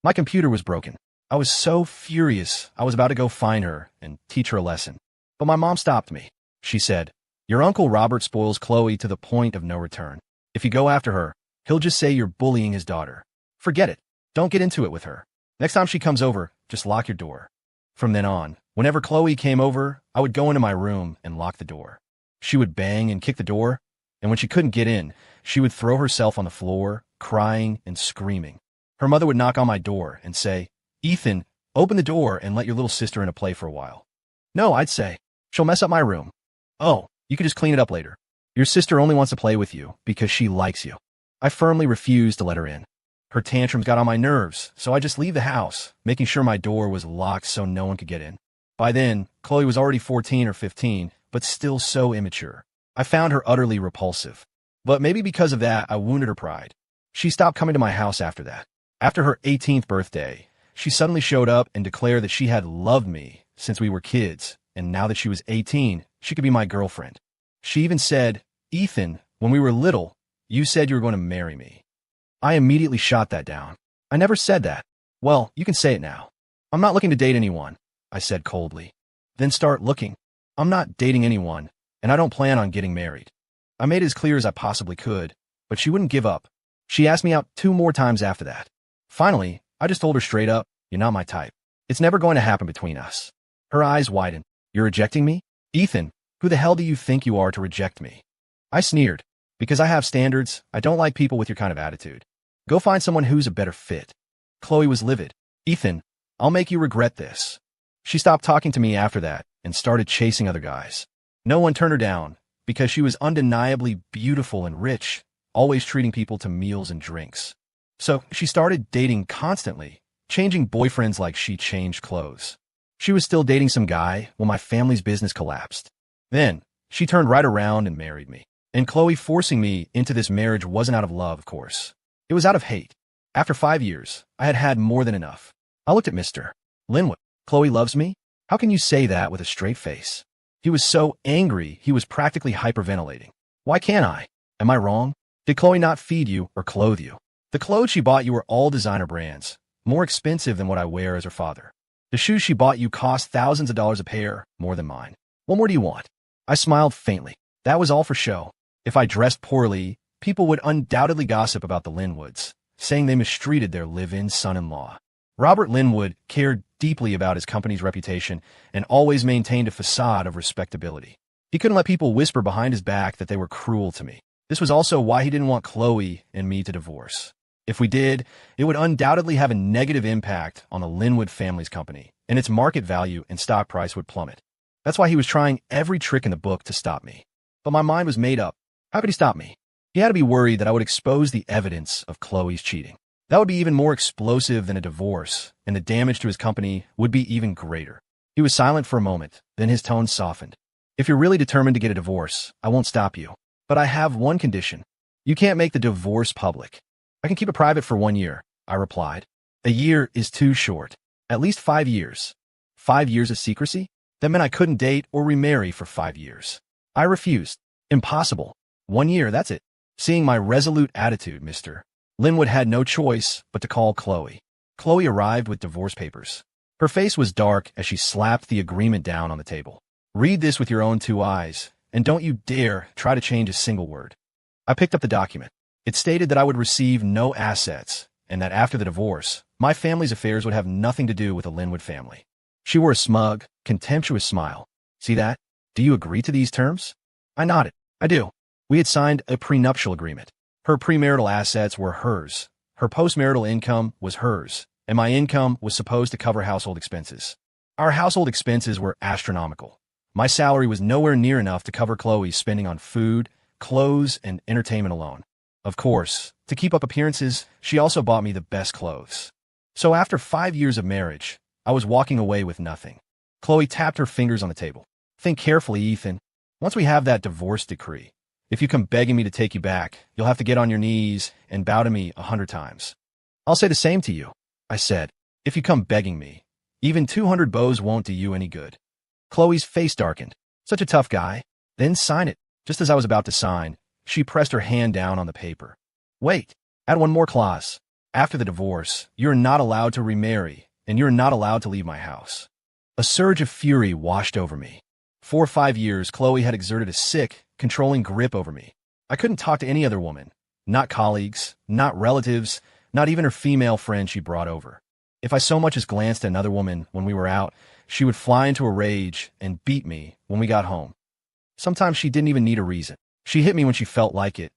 Speaker 1: My computer was broken. I was so furious I was about to go find her and teach her a lesson. But my mom stopped me. She said, "Your Uncle Robert spoils Chloe to the point of no return. If you go after her, he'll just say you're bullying his daughter. Forget it. Don't get into it with her. Next time she comes over, just lock your door." From then on, whenever Chloe came over, I would go into my room and lock the door. She would bang and kick the door, and when she couldn't get in, she would throw herself on the floor, crying and screaming. Her mother would knock on my door and say, "Ethan, open the door and let your little sister in to play for a while." "No," I'd say. "She'll mess up my room." "Oh, you can just clean it up later. Your sister only wants to play with you because she likes you." I firmly refused to let her in. Her tantrums got on my nerves, so I just leave the house, making sure my door was locked so no one could get in. By then, Chloe was already 14 or 15, but still so immature. I found her utterly repulsive. But maybe because of that, I wounded her pride. She stopped coming to my house after that. After her 18th birthday, she suddenly showed up and declared that she had loved me since we were kids, and now that she was 18, she could be my girlfriend. She even said, "Ethan, when we were little, you said you were going to marry me." I immediately shot that down. "I never said that." "Well, you can say it now." "I'm not looking to date anyone," I said coldly. "Then start looking." "I'm not dating anyone, and I don't plan on getting married." I made it as clear as I possibly could, but she wouldn't give up. She asked me out 2 more times after that. Finally, I just told her straight up, "You're not my type. It's never going to happen between us." Her eyes widened. "You're rejecting me? Ethan, who the hell do you think you are to reject me?" I sneered. "Because I have standards, I don't like people with your kind of attitude. Go find someone who's a better fit." Chloe was livid. "Ethan, I'll make you regret this." She stopped talking to me after that and started chasing other guys. No one turned her down because she was undeniably beautiful and rich, always treating people to meals and drinks. So she started dating constantly, changing boyfriends like she changed clothes. She was still dating some guy when my family's business collapsed. Then she turned right around and married me. And Chloe forcing me into this marriage wasn't out of love, of course. It was out of hate. After 5 years, I had had more than enough. I looked at Mr. Linwood. "Chloe loves me? How can you say that with a straight face?" He was so angry, he was practically hyperventilating. "Why can't I? Am I wrong? Did Chloe not feed you or clothe you? The clothes she bought you were all designer brands, more expensive than what I wear as her father. The shoes she bought you cost thousands of dollars a pair, more than mine. What more do you want?" I smiled faintly. That was all for show. If I dressed poorly, people would undoubtedly gossip about the Linwoods, saying they mistreated their live-in son-in-law. Robert Linwood cared deeply about his company's reputation and always maintained a facade of respectability. He couldn't let people whisper behind his back that they were cruel to me. This was also why he didn't want Chloe and me to divorce. If we did, it would undoubtedly have a negative impact on the Linwood family's company, and its market value and stock price would plummet. That's why he was trying every trick in the book to stop me. But my mind was made up. How could he stop me? He had to be worried that I would expose the evidence of Chloe's cheating. That would be even more explosive than a divorce, and the damage to his company would be even greater. He was silent for a moment, then his tone softened. "If you're really determined to get a divorce, I won't stop you. But I have one condition. You can't make the divorce public." "I can keep it private for 1 year," I replied. "A year is too short. At least 5 years. 5 years of secrecy? That meant I couldn't date or remarry for 5 years. I refused. Impossible. 1 year, that's it. Seeing my resolute attitude, Mr. Linwood had no choice but to call Chloe. Chloe arrived with divorce papers. Her face was dark as she slapped the agreement down on the table. "Read this with your own 2 eyes, and don't you dare try to change a single word." I picked up the document. It stated that I would receive no assets, and that after the divorce, my family's affairs would have nothing to do with the Linwood family. She wore a smug, contemptuous smile. "See that? Do you agree to these terms?" I nodded. "I do." We had signed a prenuptial agreement. Her premarital assets were hers. Her postmarital income was hers, and my income was supposed to cover household expenses. Our household expenses were astronomical. My salary was nowhere near enough to cover Chloe's spending on food, clothes, and entertainment alone. Of course, to keep up appearances, she also bought me the best clothes. So after 5 years of marriage, I was walking away with nothing. Chloe tapped her fingers on the table. Think carefully, Ethan. Once we have that divorce decree, if you come begging me to take you back, you'll have to get on your knees and bow to me 100 times. I'll say the same to you, I said. If you come begging me, even 200 bows won't do you any good. Chloe's face darkened. Such a tough guy. Then sign it. Just as I was about to sign, she pressed her hand down on the paper. Wait, add one more clause. After the divorce, you're not allowed to remarry, and you're not allowed to leave my house. A surge of fury washed over me. For 5 years, Chloe had exerted a sick, controlling grip over me. I couldn't talk to any other woman. Not colleagues, not relatives, not even her female friend she brought over. If I so much as glanced at another woman when we were out, she would fly into a rage and beat me when we got home. Sometimes she didn't even need a reason. She hit me when she felt like it,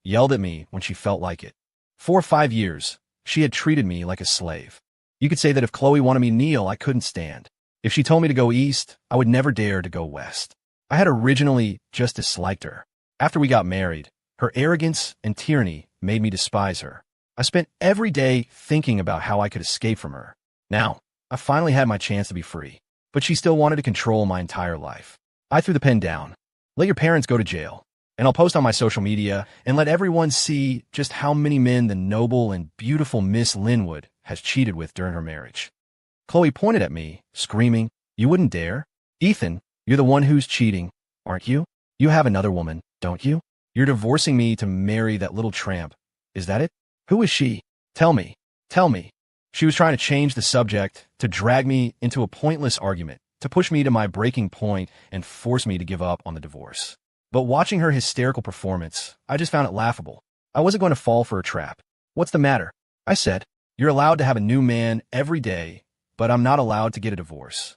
Speaker 1: yelled at me when she felt like it. For 5 years, she had treated me like a slave. You could say that if Chloe wanted me to kneel, I couldn't stand. If she told me to go east, I would never dare to go west. I had originally just disliked her. After we got married, her arrogance and tyranny made me despise her. I spent every day thinking about how I could escape from her. Now, I finally had my chance to be free, but she still wanted to control my entire life. I threw the pen down. Let your parents go to jail, and I'll post on my social media and let everyone see just how many men the noble and beautiful Miss Linwood has cheated with during her marriage. Chloe pointed at me, screaming, "You wouldn't dare? Ethan, you're the one who's cheating, aren't you? You have another woman, don't you? You're divorcing me to marry that little tramp. Is that it? Who is she? Tell me. Tell me." She was trying to change the subject, to drag me into a pointless argument, to push me to my breaking point and force me to give up on the divorce. But watching her hysterical performance, I just found it laughable. I wasn't going to fall for her trap. "What's the matter?" I said. "You're allowed to have a new man every day, but I'm not allowed to get a divorce."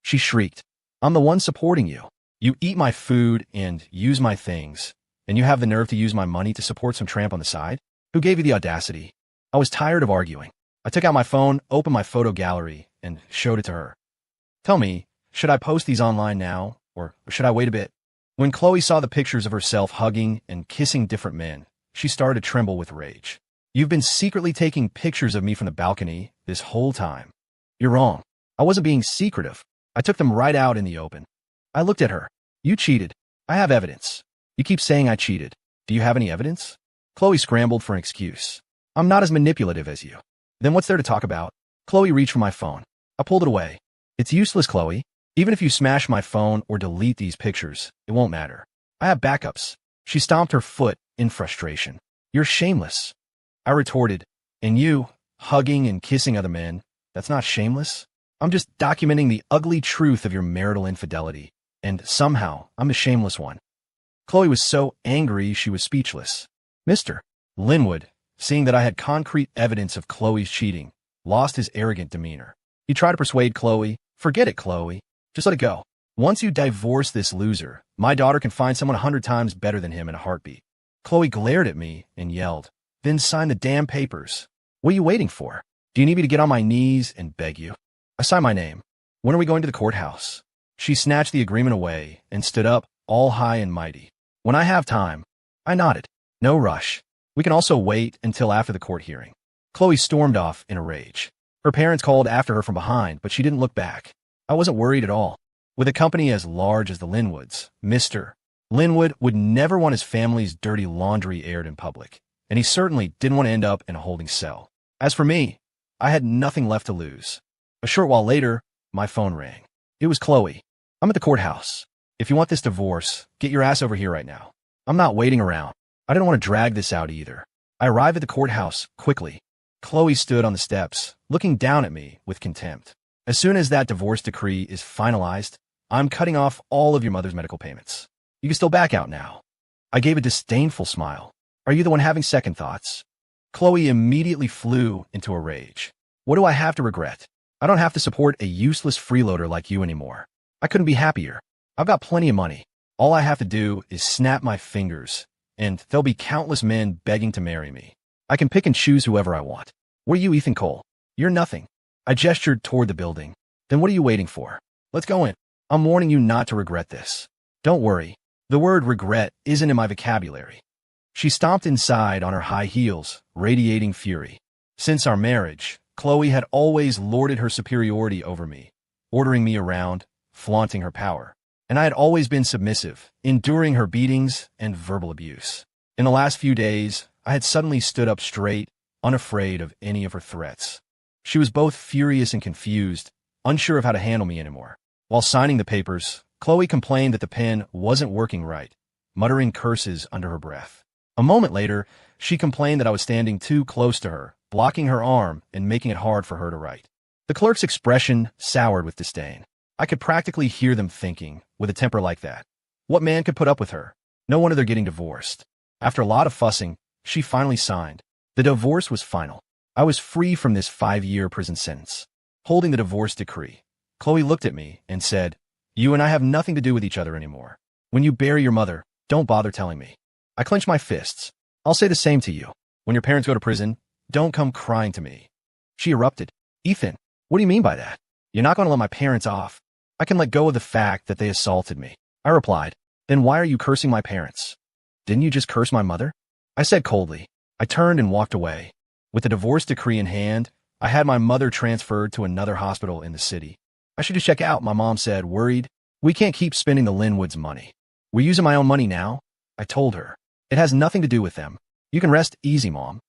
Speaker 1: She shrieked. "I'm the one supporting you. You eat my food and use my things, and you have the nerve to use my money to support some tramp on the side? Who gave you the audacity?" I was tired of arguing. I took out my phone, opened my photo gallery, and showed it to her. "Tell me, should I post these online now, or should I wait a bit?" When Chloe saw the pictures of herself hugging and kissing different men, she started to tremble with rage. "You've been secretly taking pictures of me from the balcony this whole time." "You're wrong. I wasn't being secretive. I took them right out in the open." I looked at her. "You cheated. I have evidence." "You keep saying I cheated. Do you have any evidence?" Chloe scrambled for an excuse. "I'm not as manipulative as you." "Then what's there to talk about?" Chloe reached for my phone. I pulled it away. "It's useless, Chloe. Even if you smash my phone or delete these pictures, it won't matter. I have backups." She stomped her foot in frustration. "You're shameless." I retorted. "And you, hugging and kissing other men, that's not shameless? I'm just documenting the ugly truth of your marital infidelity, and somehow I'm the shameless one." Chloe was so angry she was speechless. Mr. Linwood, seeing that I had concrete evidence of Chloe's cheating, lost his arrogant demeanor. He tried to persuade Chloe, "Forget it, Chloe. Just let it go. Once you divorce this loser, my daughter can find someone 100 times better than him in a heartbeat." Chloe glared at me and yelled, "Then sign the damn papers. What are you waiting for? Do you need me to get on my knees and beg you?" I signed my name. "When are we going to the courthouse?" She snatched the agreement away and stood up, all high and mighty. "When I have time." I nodded. "No rush. We can also wait until after the court hearing." Chloe stormed off in a rage. Her parents called after her from behind, but she didn't look back. I wasn't worried at all. With a company as large as the Linwoods, Mr. Linwood would never want his family's dirty laundry aired in public, and he certainly didn't want to end up in a holding cell. As for me, I had nothing left to lose. A short while later, my phone rang. It was Chloe. "I'm at the courthouse. If you want this divorce, get your ass over here right now." I'm not waiting around. I didn't want to drag this out either. I arrived at the courthouse quickly. Chloe stood on the steps, looking down at me with contempt. "As soon as that divorce decree is finalized, I'm cutting off all of your mother's medical payments. You can still back out now." I gave a disdainful smile. "Are you the one having second thoughts?" Chloe immediately flew into a rage. "What do I have to regret? I don't have to support a useless freeloader like you anymore. I couldn't be happier. I've got plenty of money. All I have to do is snap my fingers, and there'll be countless men begging to marry me. I can pick and choose whoever I want. What are you, Ethan Cole? You're nothing." I gestured toward the building. "Then what are you waiting for? Let's go in. I'm warning you not to regret this." "Don't worry. The word regret isn't in my vocabulary." She stomped inside on her high heels, radiating fury. Since our marriage, Chloe had always lorded her superiority over me, ordering me around, flaunting her power. and I had always been submissive, enduring her beatings and verbal abuse. In the last few days, I had suddenly stood up straight, unafraid of any of her threats. She was both furious and confused, unsure of how to handle me anymore. While signing the papers, Chloe complained that the pen wasn't working right, muttering curses under her breath. A moment later, she complained that I was standing too close to her, blocking her arm and making it hard for her to write. The clerk's expression soured with disdain. I could practically hear them thinking, with a temper like that, what man could put up with her? No wonder they're getting divorced. After a lot of fussing, she finally signed. The divorce was final. I was free from this 5-year prison sentence. Holding the divorce decree, Chloe looked at me and said, "You and I have nothing to do with each other anymore. When you bury your mother, don't bother telling me." I clenched my fists. "I'll say the same to you. When your parents go to prison, don't come crying to me." She erupted. "Ethan, what do you mean by that? You're not going to let my parents off." "I can let go of the fact that they assaulted me," I replied. "Then why are you cursing my parents? Didn't you just curse my mother?" I said coldly. I turned and walked away. With the divorce decree in hand, I had my mother transferred to another hospital in the city. "I should just check out," my mom said, worried. "We can't keep spending the Linwoods' money." "We're using my own money now," I told her. "It has nothing to do with them. You can rest easy, Mom."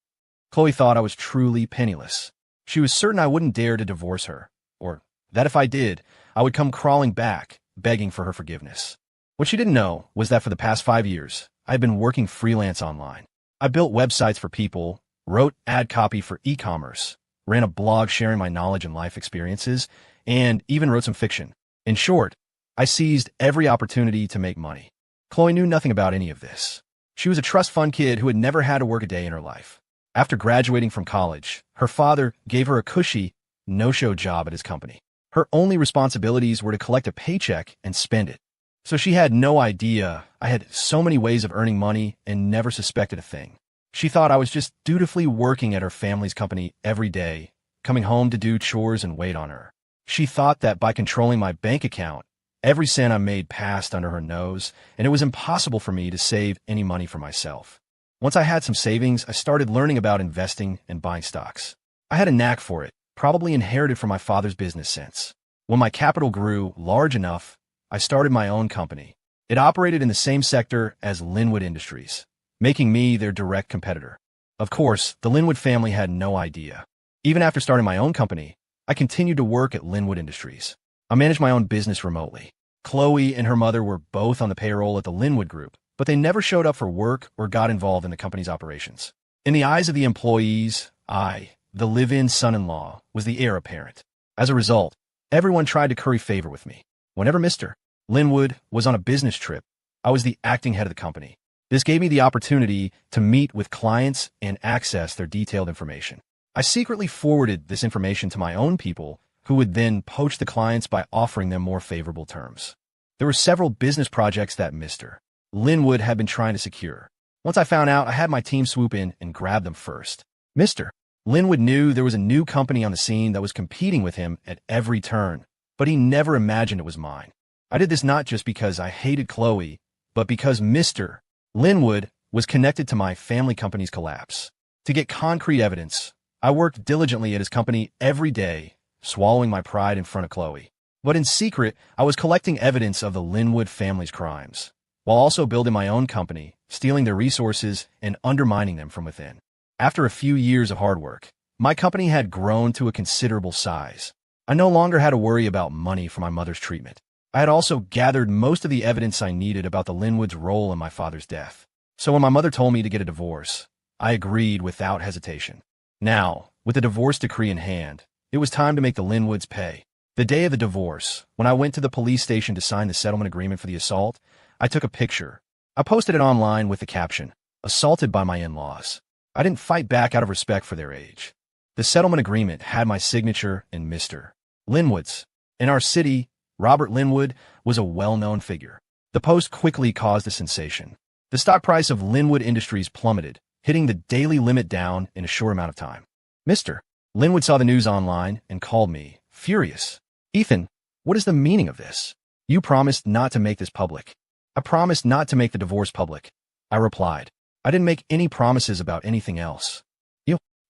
Speaker 1: Chloe thought I was truly penniless. She was certain I wouldn't dare to divorce her, or that if I did, I would come crawling back, begging for her forgiveness. What she didn't know was that for the past 5 years, I had been working freelance online. I built websites for people, wrote ad copy for e-commerce, ran a blog sharing my knowledge and life experiences, and even wrote some fiction. In short, I seized every opportunity to make money. Chloe knew nothing about any of this. She was a trust fund kid who had never had to work a day in her life. After graduating from college, her father gave her a cushy, no-show job at his company. Her only responsibilities were to collect a paycheck and spend it. So she had no idea I had so many ways of earning money and never suspected a thing. She thought I was just dutifully working at her family's company every day, coming home to do chores and wait on her. She thought that by controlling my bank account, every cent I made passed under her nose, and it was impossible for me to save any money for myself. Once I had some savings, I started learning about investing and buying stocks. I had a knack for it, probably inherited from my father's business sense. When my capital grew large enough, I started my own company. It operated in the same sector as Linwood Industries, making me their direct competitor. Of course, the Linwood family had no idea. Even after starting my own company, I continued to work at Linwood Industries. I managed my own business remotely. Chloe and her mother were both on the payroll at the Linwood Group, but they never showed up for work or got involved in the company's operations. In the eyes of the employees, I, the live-in son-in-law, was the heir apparent. As a result, everyone tried to curry favor with me. Whenever Mr. Linwood was on a business trip, I was the acting head of the company. This gave me the opportunity to meet with clients and access their detailed information. I secretly forwarded this information to my own people, who would then poach the clients by offering them more favorable terms. There were several business projects that Mr. Linwood had been trying to secure. Once I found out, I had my team swoop in and grab them first. Mr. Linwood knew there was a new company on the scene that was competing with him at every turn, but he never imagined it was mine. I did this not just because I hated Chloe, but because Mr. Linwood was connected to my family company's collapse. To get concrete evidence, I worked diligently at his company every day, swallowing my pride in front of Chloe. But in secret, I was collecting evidence of the Linwood family's crimes, while also building my own company, stealing their resources, and undermining them from within. After a few years of hard work, my company had grown to a considerable size. I no longer had to worry about money for my mother's treatment. I had also gathered most of the evidence I needed about the Linwoods' role in my father's death. So when my mother told me to get a divorce, I agreed without hesitation. Now, with the divorce decree in hand, it was time to make the Linwoods pay. The day of the divorce, when I went to the police station to sign the settlement agreement for the assault, I took a picture. I posted it online with the caption, "Assaulted by my in-laws." I didn't fight back out of respect for their age. The settlement agreement had my signature and Mr. Linwood's. In our city, Robert Linwood was a well-known figure. The post quickly caused a sensation. The stock price of Linwood Industries plummeted, hitting the daily limit down in a short amount of time. Mr. Linwood saw the news online and called me, furious. "Ethan, what is the meaning of this? You promised not to make this public." "I promised not to make the divorce public," I replied. "I didn't make any promises about anything else."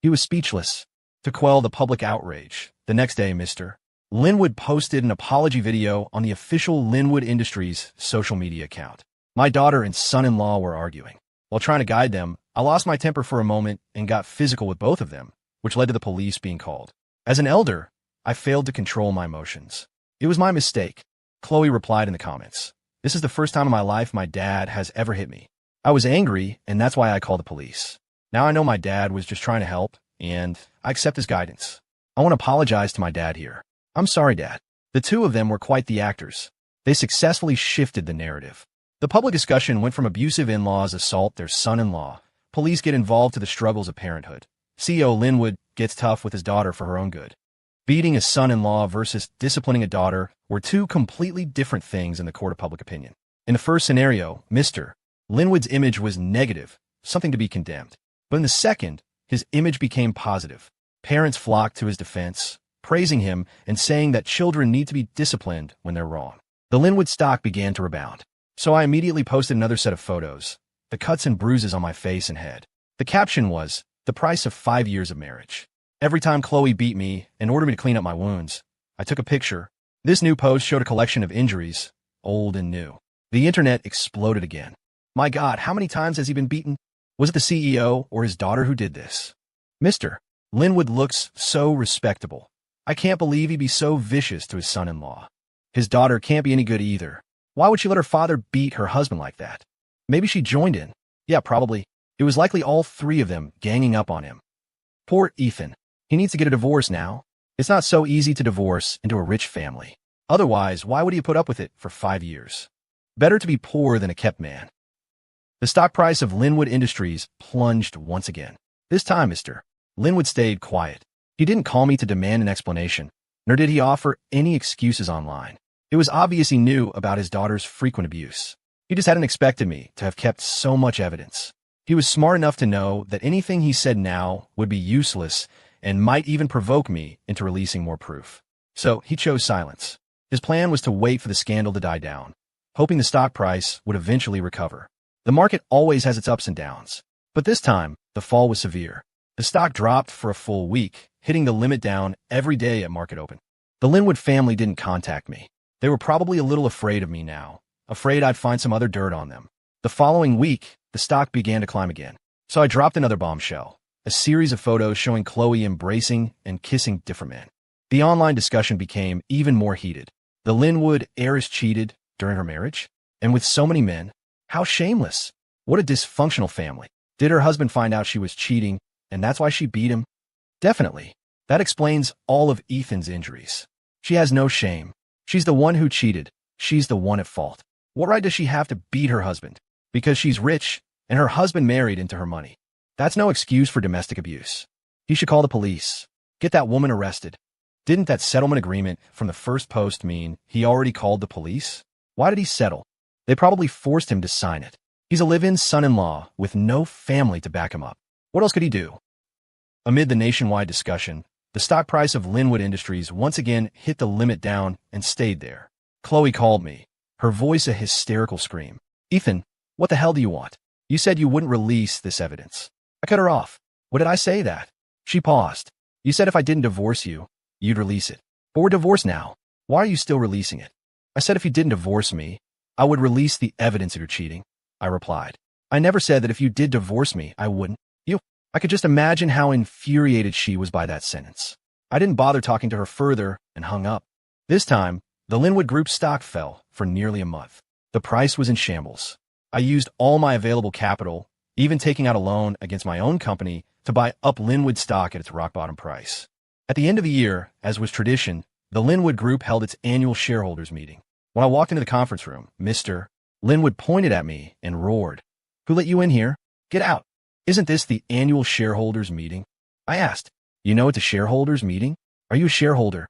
Speaker 1: He was speechless. To quell the public outrage, the next day, Mr. Linwood posted an apology video on the official Linwood Industries social media account. My daughter and son-in-law were arguing. While trying to guide them, I lost my temper for a moment and got physical with both of them, which led to the police being called. As an elder, I failed to control my emotions. It was my mistake. Chloe replied in the comments. This is the first time in my life my dad has ever hit me. I was angry, and that's why I called the police. Now I know my dad was just trying to help, and I accept his guidance. I want to apologize to my dad here. I'm sorry, Dad. The two of them were quite the actors. They successfully shifted the narrative. The public discussion went from abusive in-laws assault their son-in-law, police get involved, to the struggles of parenthood. CEO Linwood gets tough with his daughter for her own good. Beating a son-in-law versus disciplining a daughter were two completely different things in the court of public opinion. In the first scenario, Mr. Linwood's image was negative, something to be condemned. But in the second, his image became positive. Parents flocked to his defense, praising him and saying that children need to be disciplined when they're wrong. The Linwood stock began to rebound. So I immediately posted another set of photos, the cuts and bruises on my face and head. The caption was, "The price of 5 years of marriage." Every time Chloe beat me and ordered me to clean up my wounds, I took a picture. This new post showed a collection of injuries, old and new. The internet exploded again. My God, how many times has he been beaten? Was it the CEO or his daughter who did this? Mr. Linwood looks so respectable. I can't believe he'd be so vicious to his son-in-law. His daughter can't be any good either. Why would she let her father beat her husband like that? Maybe she joined in. Yeah, probably. It was likely all three of them ganging up on him. Poor Ethan. He needs to get a divorce now. It's not so easy to divorce into a rich family. Otherwise, why would he put up with it for 5 years? Better to be poor than a kept man. The stock price of Linwood Industries plunged once again. This time, Mr. Linwood stayed quiet. He didn't call me to demand an explanation, nor did he offer any excuses online. It was obvious he knew about his daughter's frequent abuse. He just hadn't expected me to have kept so much evidence. He was smart enough to know that anything he said now would be useless and might even provoke me into releasing more proof. So he chose silence. His plan was to wait for the scandal to die down, hoping the stock price would eventually recover. The market always has its ups and downs, but this time, the fall was severe. The stock dropped for a full week, hitting the limit down every day at market open. The Linwood family didn't contact me. They were probably a little afraid of me now, afraid I'd find some other dirt on them. The following week, the stock began to climb again. So I dropped another bombshell, a series of photos showing Chloe embracing and kissing different men. The online discussion became even more heated. The Linwood heiress cheated during her marriage? And with so many men? How shameless. What a dysfunctional family. Did her husband find out she was cheating, and that's why she beat him? Definitely. That explains all of Ethan's injuries. She has no shame. She's the one who cheated. She's the one at fault. What right does she have to beat her husband? Because she's rich and her husband married into her money. That's no excuse for domestic abuse. He should call the police. Get that woman arrested. Didn't that settlement agreement from the first post mean he already called the police? Why did he settle? They probably forced him to sign it. He's a live-in son-in-law with no family to back him up. What else could he do? Amid the nationwide discussion, the stock price of Linwood Industries once again hit the limit down and stayed there. Chloe called me, her voice a hysterical scream. Ethan, what the hell do you want? You said you wouldn't release this evidence. I cut her off. What did I say that? She paused. You said if I didn't divorce you, you'd release it. But we're divorced now. Why are you still releasing it? I said if you didn't divorce me, I would release the evidence of your cheating. I replied. I never said that if you did divorce me, I wouldn't. I could just imagine how infuriated she was by that sentence. I didn't bother talking to her further and hung up. This time, the Linwood Group stock fell for nearly a month. The price was in shambles. I used all my available capital, even taking out a loan against my own company, to buy up Linwood stock at its rock-bottom price. At the end of the year, as was tradition, the Linwood Group held its annual shareholders meeting. When I walked into the conference room, Mr. Linwood pointed at me and roared, "Who let you in here? Get out. Isn't this the annual shareholders meeting?" I asked, "You know it's a shareholders meeting? Are you a shareholder?"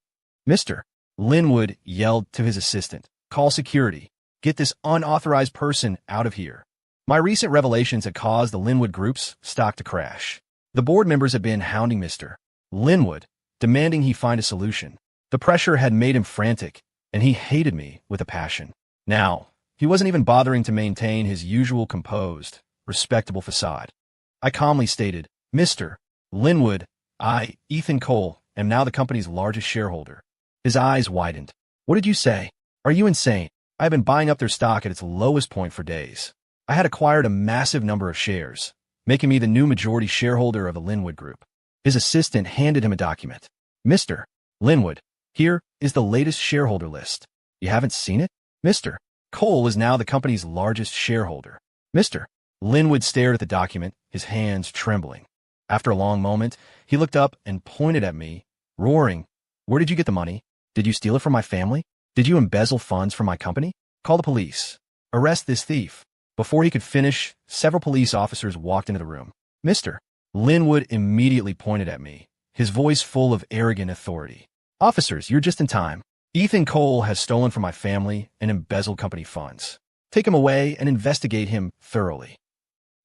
Speaker 1: Mr. Linwood yelled to his assistant, "Call security. Get this unauthorized person out of here." My recent revelations had caused the Linwood Group's stock to crash. The board members had been hounding Mr. Linwood, demanding he find a solution. The pressure had made him frantic, and he hated me with a passion. Now, he wasn't even bothering to maintain his usual composed, respectable facade. I calmly stated, "Mr. Linwood, I, Ethan Cole, am now the company's largest shareholder." His eyes widened. What did you say? Are you insane? I have been buying up their stock at its lowest point for days. I had acquired a massive number of shares, making me the new majority shareholder of the Linwood Group. His assistant handed him a document. Mr. Linwood, here is the latest shareholder list. You haven't seen it? Mr. Cole is now the company's largest shareholder. Mr. Linwood stared at the document, his hands trembling. After a long moment, he looked up and pointed at me, roaring, "Where did you get the money? Did you steal it from my family? Did you embezzle funds from my company? Call the police. Arrest this thief." Before he could finish, several police officers walked into the room. Mr. Linwood immediately pointed at me, his voice full of arrogant authority. "Officers, you're just in time. Ethan Cole has stolen from my family and embezzled company funds. Take him away and investigate him thoroughly."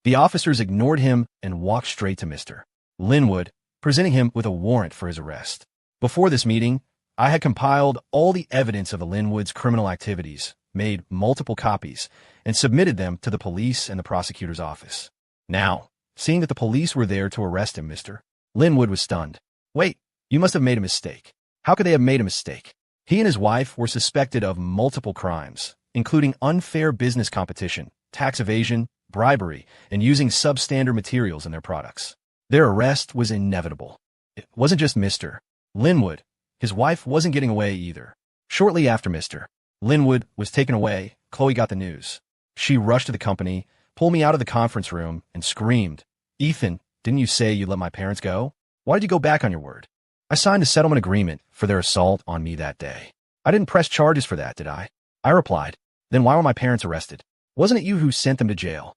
Speaker 1: The officers ignored him and walked straight to Mr. Linwood, presenting him with a warrant for his arrest. Before this meeting, I had compiled all the evidence of the Linwood's criminal activities, made multiple copies, and submitted them to the police and the prosecutor's office. Now, seeing that the police were there to arrest him, Mr. Linwood was stunned. "Wait, you must have made a mistake." How could they have made a mistake? He and his wife were suspected of multiple crimes, including unfair business competition, tax evasion, bribery, and using substandard materials in their products. Their arrest was inevitable. It wasn't just Mr. Linwood. His wife wasn't getting away either. Shortly after Mr. Linwood was taken away, Chloe got the news. She rushed to the company, pulled me out of the conference room, and screamed, "Ethan, didn't you say you'd let my parents go? Why did you go back on your word?" I signed a settlement agreement for their assault on me that day. I didn't press charges for that, did I? I replied. Then why were my parents arrested? Wasn't it you who sent them to jail?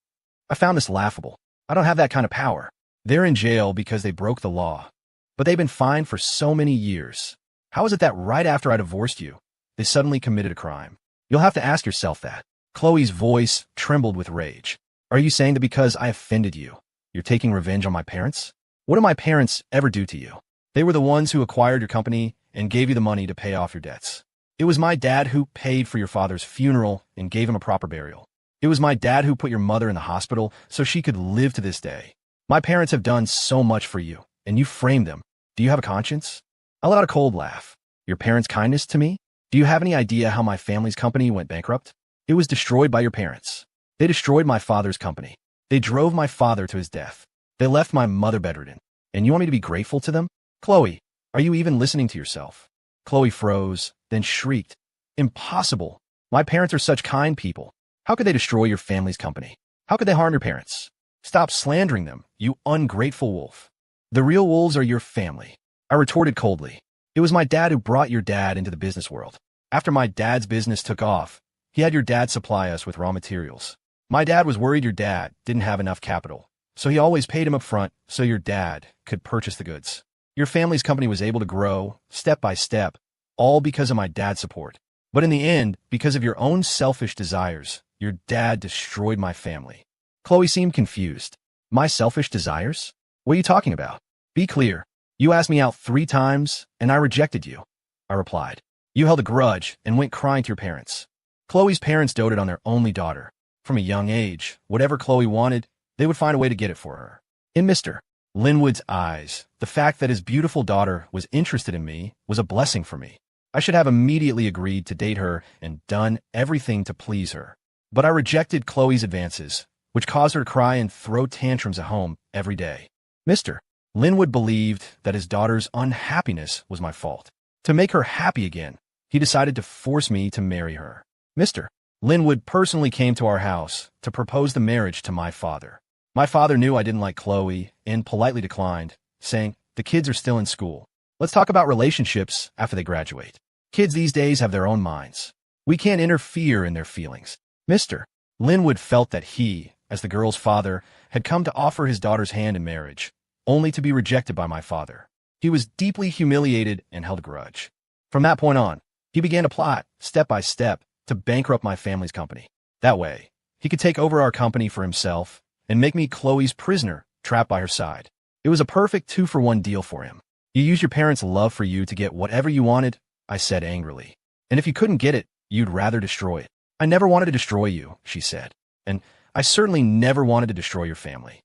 Speaker 1: I found this laughable. I don't have that kind of power. They're in jail because they broke the law. But they've been fined for so many years. How is it that right after I divorced you, they suddenly committed a crime? You'll have to ask yourself that. Chloe's voice trembled with rage. Are you saying that because I offended you, you're taking revenge on my parents? What did my parents ever do to you? They were the ones who acquired your company and gave you the money to pay off your debts. It was my dad who paid for your father's funeral and gave him a proper burial. It was my dad who put your mother in the hospital so she could live to this day. My parents have done so much for you, and you framed them. Do you have a conscience? I let out a cold laugh. Your parents' kindness to me? Do you have any idea how my family's company went bankrupt? It was destroyed by your parents. They destroyed my father's company. They drove my father to his death. They left my mother bedridden. And you want me to be grateful to them? Chloe, are you even listening to yourself? Chloe froze, then shrieked. Impossible. My parents are such kind people. How could they destroy your family's company? How could they harm your parents? Stop slandering them, you ungrateful wolf. The real wolves are your family. I retorted coldly. It was my dad who brought your dad into the business world. After my dad's business took off, he had your dad supply us with raw materials. My dad was worried your dad didn't have enough capital, so he always paid him up front so your dad could purchase the goods. Your family's company was able to grow, step by step, all because of my dad's support. But in the end, because of your own selfish desires, your dad destroyed my family. Chloe seemed confused. My selfish desires? What are you talking about? Be clear. You asked me out 3 times, and I rejected you. I replied. You held a grudge and went crying to your parents. Chloe's parents doted on their only daughter. From a young age, whatever Chloe wanted, they would find a way to get it for her. In Mr. Linwood's eyes, the fact that his beautiful daughter was interested in me was a blessing for me. I should have immediately agreed to date her and done everything to please her. But I rejected Chloe's advances, which caused her to cry and throw tantrums at home every day. Mr. Linwood believed that his daughter's unhappiness was my fault. To make her happy again, he decided to force me to marry her. Mr. Linwood personally came to our house to propose the marriage to my father. My father knew I didn't like Chloe and politely declined, saying, "The kids are still in school. Let's talk about relationships after they graduate. Kids these days have their own minds. We can't interfere in their feelings." Mr. Linwood felt that he, as the girl's father, had come to offer his daughter's hand in marriage, only to be rejected by my father. He was deeply humiliated and held a grudge. From that point on, he began to plot, step by step, to bankrupt my family's company. That way, he could take over our company for himself and make me Chloe's prisoner, trapped by her side. It was a perfect 2-for-1 deal for him. You used your parents' love for you to get whatever you wanted, I said angrily. And if you couldn't get it, you'd rather destroy it. I never wanted to destroy you, she said. And I certainly never wanted to destroy your family.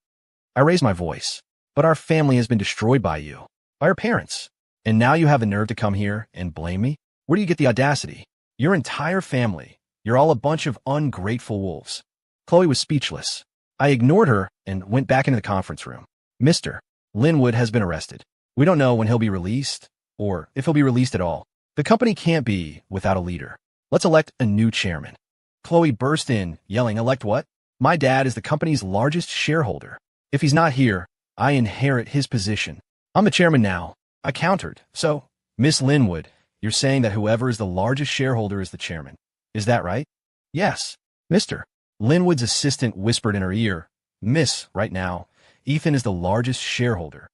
Speaker 1: I raised my voice. But our family has been destroyed by you, by our parents. And now you have the nerve to come here and blame me? Where do you get the audacity? Your entire family. You're all a bunch of ungrateful wolves. Chloe was speechless. I ignored her and went back into the conference room. Mr. Linwood has been arrested. We don't know when he'll be released, or if he'll be released at all. The company can't be without a leader. Let's elect a new chairman. Chloe burst in, yelling, elect what? My dad is the company's largest shareholder. If he's not here, I inherit his position. I'm the chairman now. I countered. So, Miss Linwood, you're saying that whoever is the largest shareholder is the chairman. Is that right? Yes. Mr. Linwood's assistant whispered in her ear, Miss, right now, Ethan is the largest shareholder.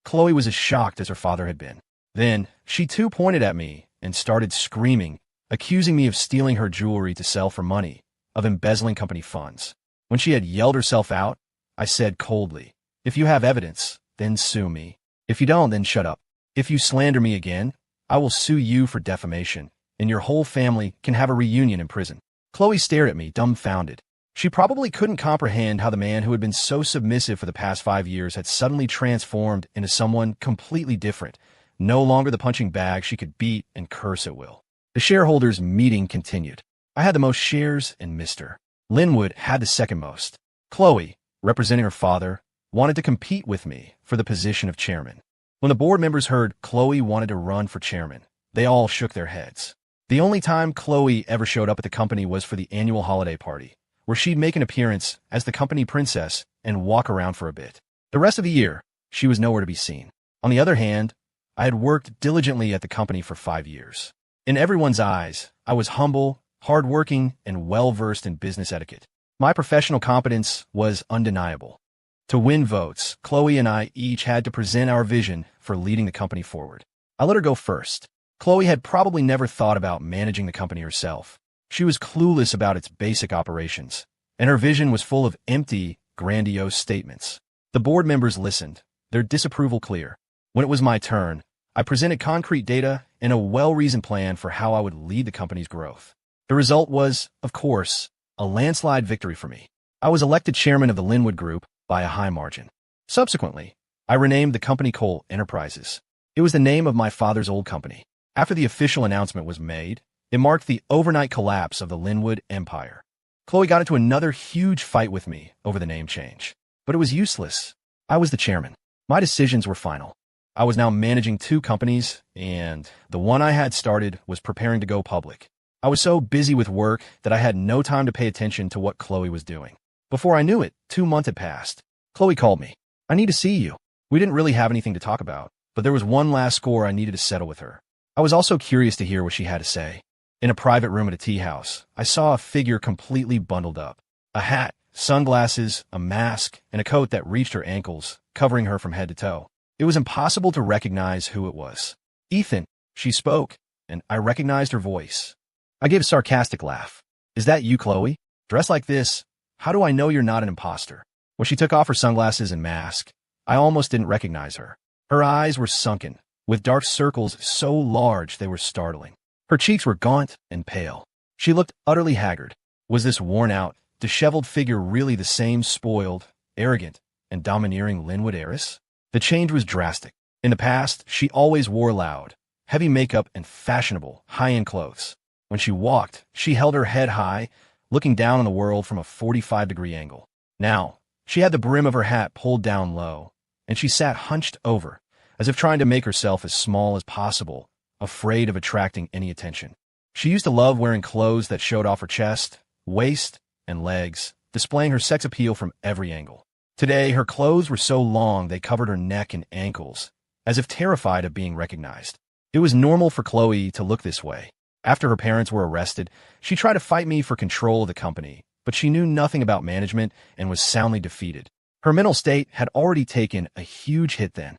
Speaker 1: Chloe was as shocked as her father had been. Then, she too pointed at me and started screaming, accusing me of stealing her jewelry to sell for money, of embezzling company funds. When she had yelled herself out, I said coldly, if you have evidence, then sue me. If you don't, then shut up. If you slander me again, I will sue you for defamation, and your whole family can have a reunion in prison. Chloe stared at me, dumbfounded. She probably couldn't comprehend how the man who had been so submissive for the past 5 years had suddenly transformed into someone completely different, no longer the punching bag she could beat and curse at will. The shareholders' meeting continued. I had the most shares, and Mr. Linwood had the second most. Chloe, representing her father, wanted to compete with me for the position of chairman. When the board members heard Chloe wanted to run for chairman, they all shook their heads. The only time Chloe ever showed up at the company was for the annual holiday party, where she'd make an appearance as the company princess and walk around for a bit. The rest of the year, she was nowhere to be seen. On the other hand, I had worked diligently at the company for 5 years. In everyone's eyes, I was humble, hardworking, and well-versed in business etiquette. My professional competence was undeniable. To win votes, Chloe and I each had to present our vision for leading the company forward. I let her go first. Chloe had probably never thought about managing the company herself. She was clueless about its basic operations, and her vision was full of empty, grandiose statements. The board members listened, their disapproval clear. When it was my turn, I presented concrete data and a well-reasoned plan for how I would lead the company's growth. The result was, of course, a landslide victory for me. I was elected chairman of the Linwood Group by a high margin. Subsequently, I renamed the company Cole Enterprises. It was the name of my father's old company. After the official announcement was made, it marked the overnight collapse of the Linwood empire. Chloe got into another huge fight with me over the name change. But it was useless. I was the chairman. My decisions were final. I was now managing 2 companies, and the one I had started was preparing to go public. I was so busy with work that I had no time to pay attention to what Chloe was doing. Before I knew it, 2 months had passed. Chloe called me. I need to see you. We didn't really have anything to talk about, but there was one last score I needed to settle with her. I was also curious to hear what she had to say. In a private room at a tea house, I saw a figure completely bundled up. A hat, sunglasses, a mask, and a coat that reached her ankles, covering her from head to toe. It was impossible to recognize who it was. Ethan, she spoke, and I recognized her voice. I gave a sarcastic laugh. Is that you, Chloe? Dressed like this? How do I know you're not an imposter? When she took off her sunglasses and mask, I almost didn't recognize her. Her eyes were sunken, with dark circles so large they were startling. Her cheeks were gaunt and pale. She looked utterly haggard. Was this worn-out, disheveled figure really the same spoiled, arrogant, and domineering Linwood heiress? The change was drastic. In the past, she always wore loud, heavy makeup and fashionable, high-end clothes. When she walked, she held her head high, looking down on the world from a 45-degree angle. Now, she had the brim of her hat pulled down low, and she sat hunched over, as if trying to make herself as small as possible, afraid of attracting any attention. She used to love wearing clothes that showed off her chest, waist, and legs, displaying her sex appeal from every angle. Today, her clothes were so long they covered her neck and ankles, as if terrified of being recognized. It was normal for Chloe to look this way. After her parents were arrested, she tried to fight me for control of the company, but she knew nothing about management and was soundly defeated. Her mental state had already taken a huge hit then.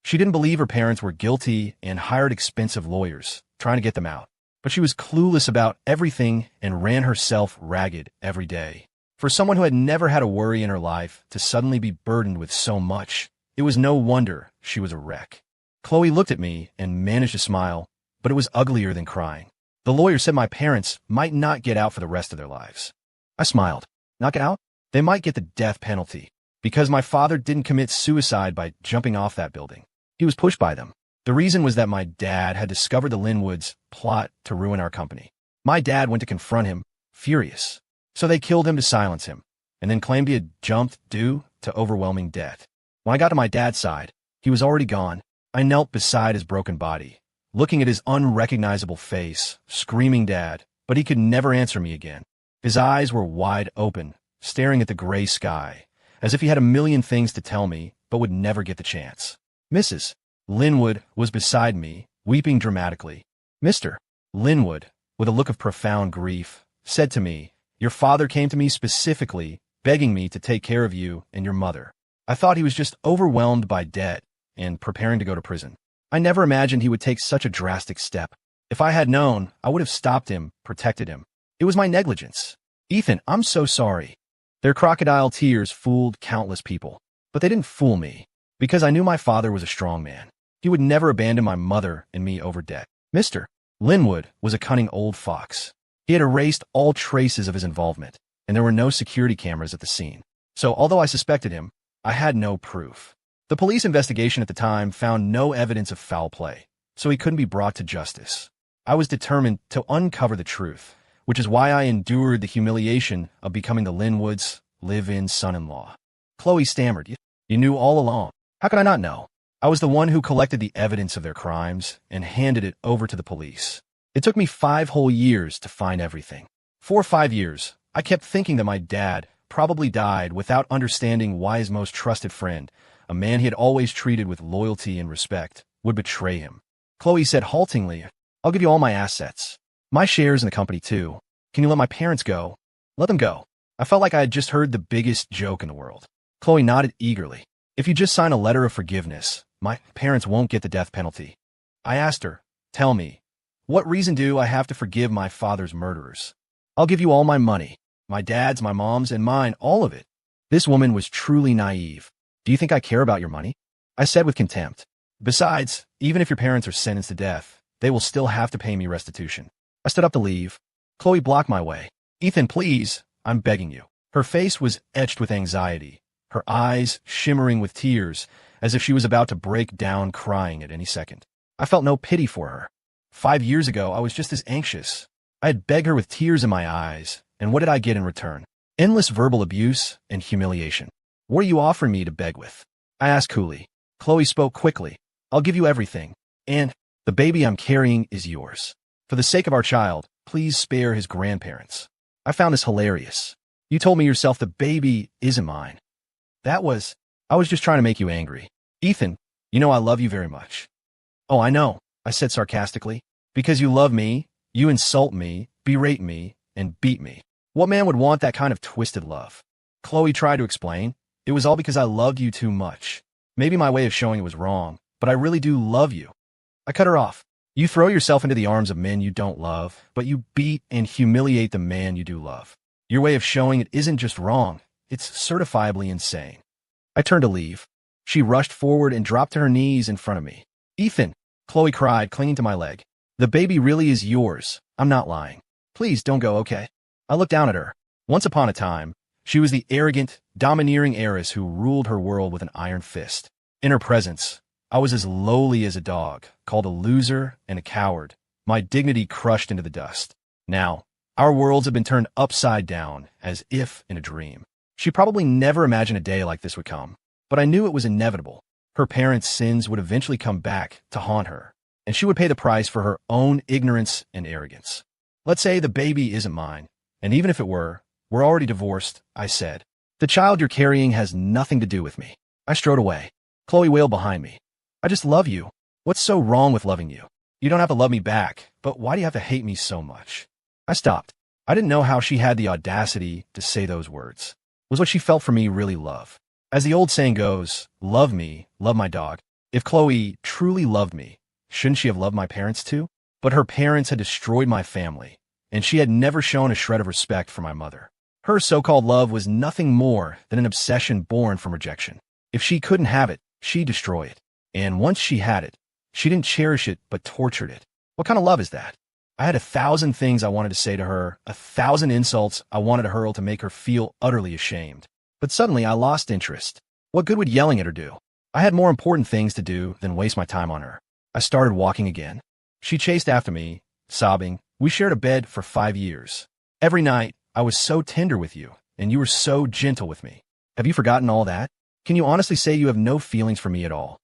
Speaker 1: She didn't believe her parents were guilty and hired expensive lawyers, trying to get them out. But she was clueless about everything and ran herself ragged every day. For someone who had never had a worry in her life to suddenly be burdened with so much, it was no wonder she was a wreck. Chloe looked at me and managed to smile, but it was uglier than crying. The lawyer said my parents might not get out for the rest of their lives. I smiled. Not get out? They might get the death penalty, because my father didn't commit suicide by jumping off that building. He was pushed by them. The reason was that my dad had discovered the Linwoods' plot to ruin our company. My dad went to confront him, furious. So they killed him to silence him, and then claimed he had jumped due to overwhelming debt. When I got to my dad's side, he was already gone. I knelt beside his broken body, looking at his unrecognizable face, screaming Dad, but he could never answer me again. His eyes were wide open, staring at the gray sky, as if he had a million things to tell me, but would never get the chance. Mrs. Linwood was beside me, weeping dramatically. Mr. Linwood, with a look of profound grief, said to me, "Your father came to me specifically, begging me to take care of you and your mother." I thought he was just overwhelmed by debt and preparing to go to prison. I never imagined he would take such a drastic step. If I had known, I would have stopped him, protected him. It was my negligence. Ethan, I'm so sorry. Their crocodile tears fooled countless people. But they didn't fool me, because I knew my father was a strong man. He would never abandon my mother and me over debt. Mr. Linwood was a cunning old fox. He had erased all traces of his involvement, and there were no security cameras at the scene. So although I suspected him, I had no proof. The police investigation at the time found no evidence of foul play, so he couldn't be brought to justice. I was determined to uncover the truth, which is why I endured the humiliation of becoming the Linwoods' live-in son-in-law. Chloe stammered, You knew all along. How could I not know? I was the one who collected the evidence of their crimes and handed it over to the police. It took me 5 whole years to find everything. For 5 years, I kept thinking that my dad probably died without understanding why his most trusted friend, a man he had always treated with loyalty and respect, would betray him. Chloe said haltingly, I'll give you all my assets. My shares in the company, too. Can you let my parents go? Let them go. I felt like I had just heard the biggest joke in the world. Chloe nodded eagerly. If you just sign a letter of forgiveness, my parents won't get the death penalty. I asked her, Tell me, what reason do I have to forgive my father's murderers? I'll give you all my money. My dad's, my mom's, and mine, all of it. This woman was truly naive. Do you think I care about your money? I said with contempt. Besides, even if your parents are sentenced to death, they will still have to pay me restitution. I stood up to leave. Chloe blocked my way. Ethan, please, I'm begging you. Her face was etched with anxiety, her eyes shimmering with tears, as if she was about to break down crying at any second. I felt no pity for her. 5 years ago, I was just as anxious. I had begged her with tears in my eyes, and what did I get in return? Endless verbal abuse and humiliation. What are you offering me to beg with? I asked coolly. Chloe spoke quickly. I'll give you everything, and the baby I'm carrying is yours. For the sake of our child, please spare his grandparents. I found this hilarious. You told me yourself the baby isn't mine. I was just trying to make you angry. Ethan, you know I love you very much. Oh, I know, I said sarcastically. Because you love me, you insult me, berate me, and beat me. What man would want that kind of twisted love? Chloe tried to explain. It was all because I loved you too much. Maybe my way of showing it was wrong, but I really do love you. I cut her off. You throw yourself into the arms of men you don't love, but you beat and humiliate the man you do love. Your way of showing it isn't just wrong, it's certifiably insane. I turned to leave. She rushed forward and dropped to her knees in front of me. Ethan, Chloe cried, clinging to my leg. The baby really is yours. I'm not lying. Please don't go, okay? I looked down at her. Once upon a time, she was the arrogant, domineering heiress who ruled her world with an iron fist. In her presence, I was as lowly as a dog, called a loser and a coward, my dignity crushed into the dust. Now, our worlds have been turned upside down, as if in a dream. She probably never imagined a day like this would come, but I knew it was inevitable. Her parents' sins would eventually come back to haunt her, and she would pay the price for her own ignorance and arrogance. Let's say the baby isn't mine, and even if it were, we're already divorced, I said. The child you're carrying has nothing to do with me. I strode away. Chloe wailed behind me. I just love you. What's so wrong with loving you? You don't have to love me back, but why do you have to hate me so much? I stopped. I didn't know how she had the audacity to say those words. Was what she felt for me really love? As the old saying goes, love me, love my dog. If Chloe truly loved me, shouldn't she have loved my parents too? But her parents had destroyed my family, and she had never shown a shred of respect for my mother. Her so-called love was nothing more than an obsession born from rejection. If she couldn't have it, she'd destroy it. And once she had it, she didn't cherish it but tortured it. What kind of love is that? I had 1,000 things I wanted to say to her, 1,000 insults I wanted to hurl to make her feel utterly ashamed. But suddenly I lost interest. What good would yelling at her do? I had more important things to do than waste my time on her. I started walking again. She chased after me, sobbing. We shared a bed for 5 years. Every night, I was so tender with you, and you were so gentle with me. Have you forgotten all that? Can you honestly say you have no feelings for me at all?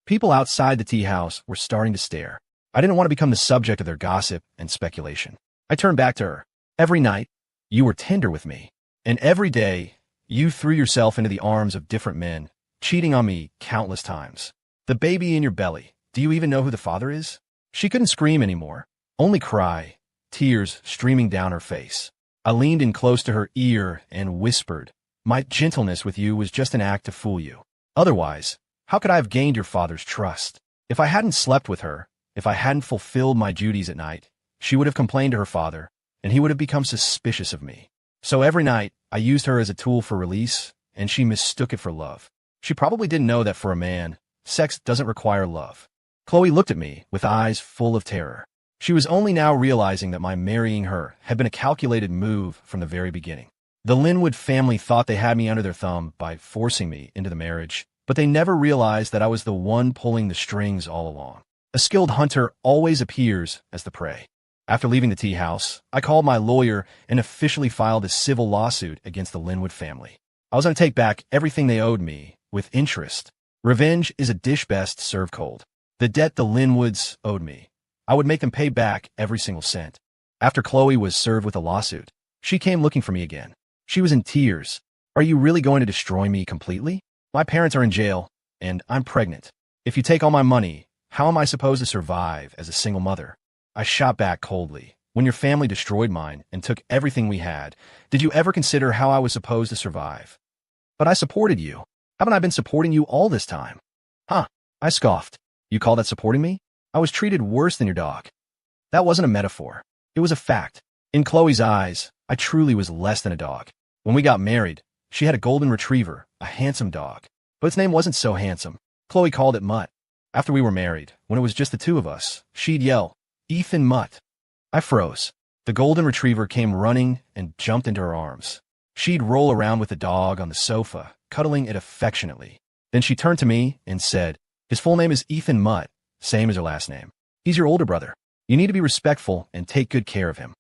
Speaker 1: People outside the tea house were starting to stare. I didn't want to become the subject of their gossip and speculation. I turned back to her. Every night, you were tender with me. And every day, you threw yourself into the arms of different men, cheating on me countless times. The baby in your belly, do you even know who the father is? She couldn't scream anymore, only cry, tears streaming down her face. I leaned in close to her ear and whispered, my gentleness with you was just an act to fool you. Otherwise, how could I have gained your father's trust? If I hadn't slept with her, if I hadn't fulfilled my duties at night, she would have complained to her father, and he would have become suspicious of me. So every night, I used her as a tool for release, and she mistook it for love. She probably didn't know that for a man, sex doesn't require love. Chloe looked at me with eyes full of terror. She was only now realizing that my marrying her had been a calculated move from the very beginning. The Linwood family thought they had me under their thumb by forcing me into the marriage, but they never realized that I was the one pulling the strings all along. A skilled hunter always appears as the prey. After leaving the tea house, I called my lawyer and officially filed a civil lawsuit against the Linwood family. I was going to take back everything they owed me, with interest. Revenge is a dish best served cold. The debt the Linwoods owed me, I would make them pay back every single cent. After Chloe was served with a lawsuit, she came looking for me again. She was in tears. Are you really going to destroy me completely? My parents are in jail, and I'm pregnant. If you take all my money, how am I supposed to survive as a single mother? I shot back coldly. When your family destroyed mine and took everything we had, did you ever consider how I was supposed to survive? But I supported you. Haven't I been supporting you all this time? Huh, I scoffed. You call that supporting me? I was treated worse than your dog. That wasn't a metaphor. It was a fact. In Chloe's eyes, I truly was less than a dog. When we got married, she had a golden retriever, a handsome dog. But its name wasn't so handsome. Chloe called it Mutt. After we were married, when it was just the two of us, she'd yell, Ethan Mutt. I froze. The golden retriever came running and jumped into her arms. She'd roll around with the dog on the sofa, cuddling it affectionately. Then she turned to me and said, his full name is Ethan Mutt, same as her last name. He's your older brother. You need to be respectful and take good care of him.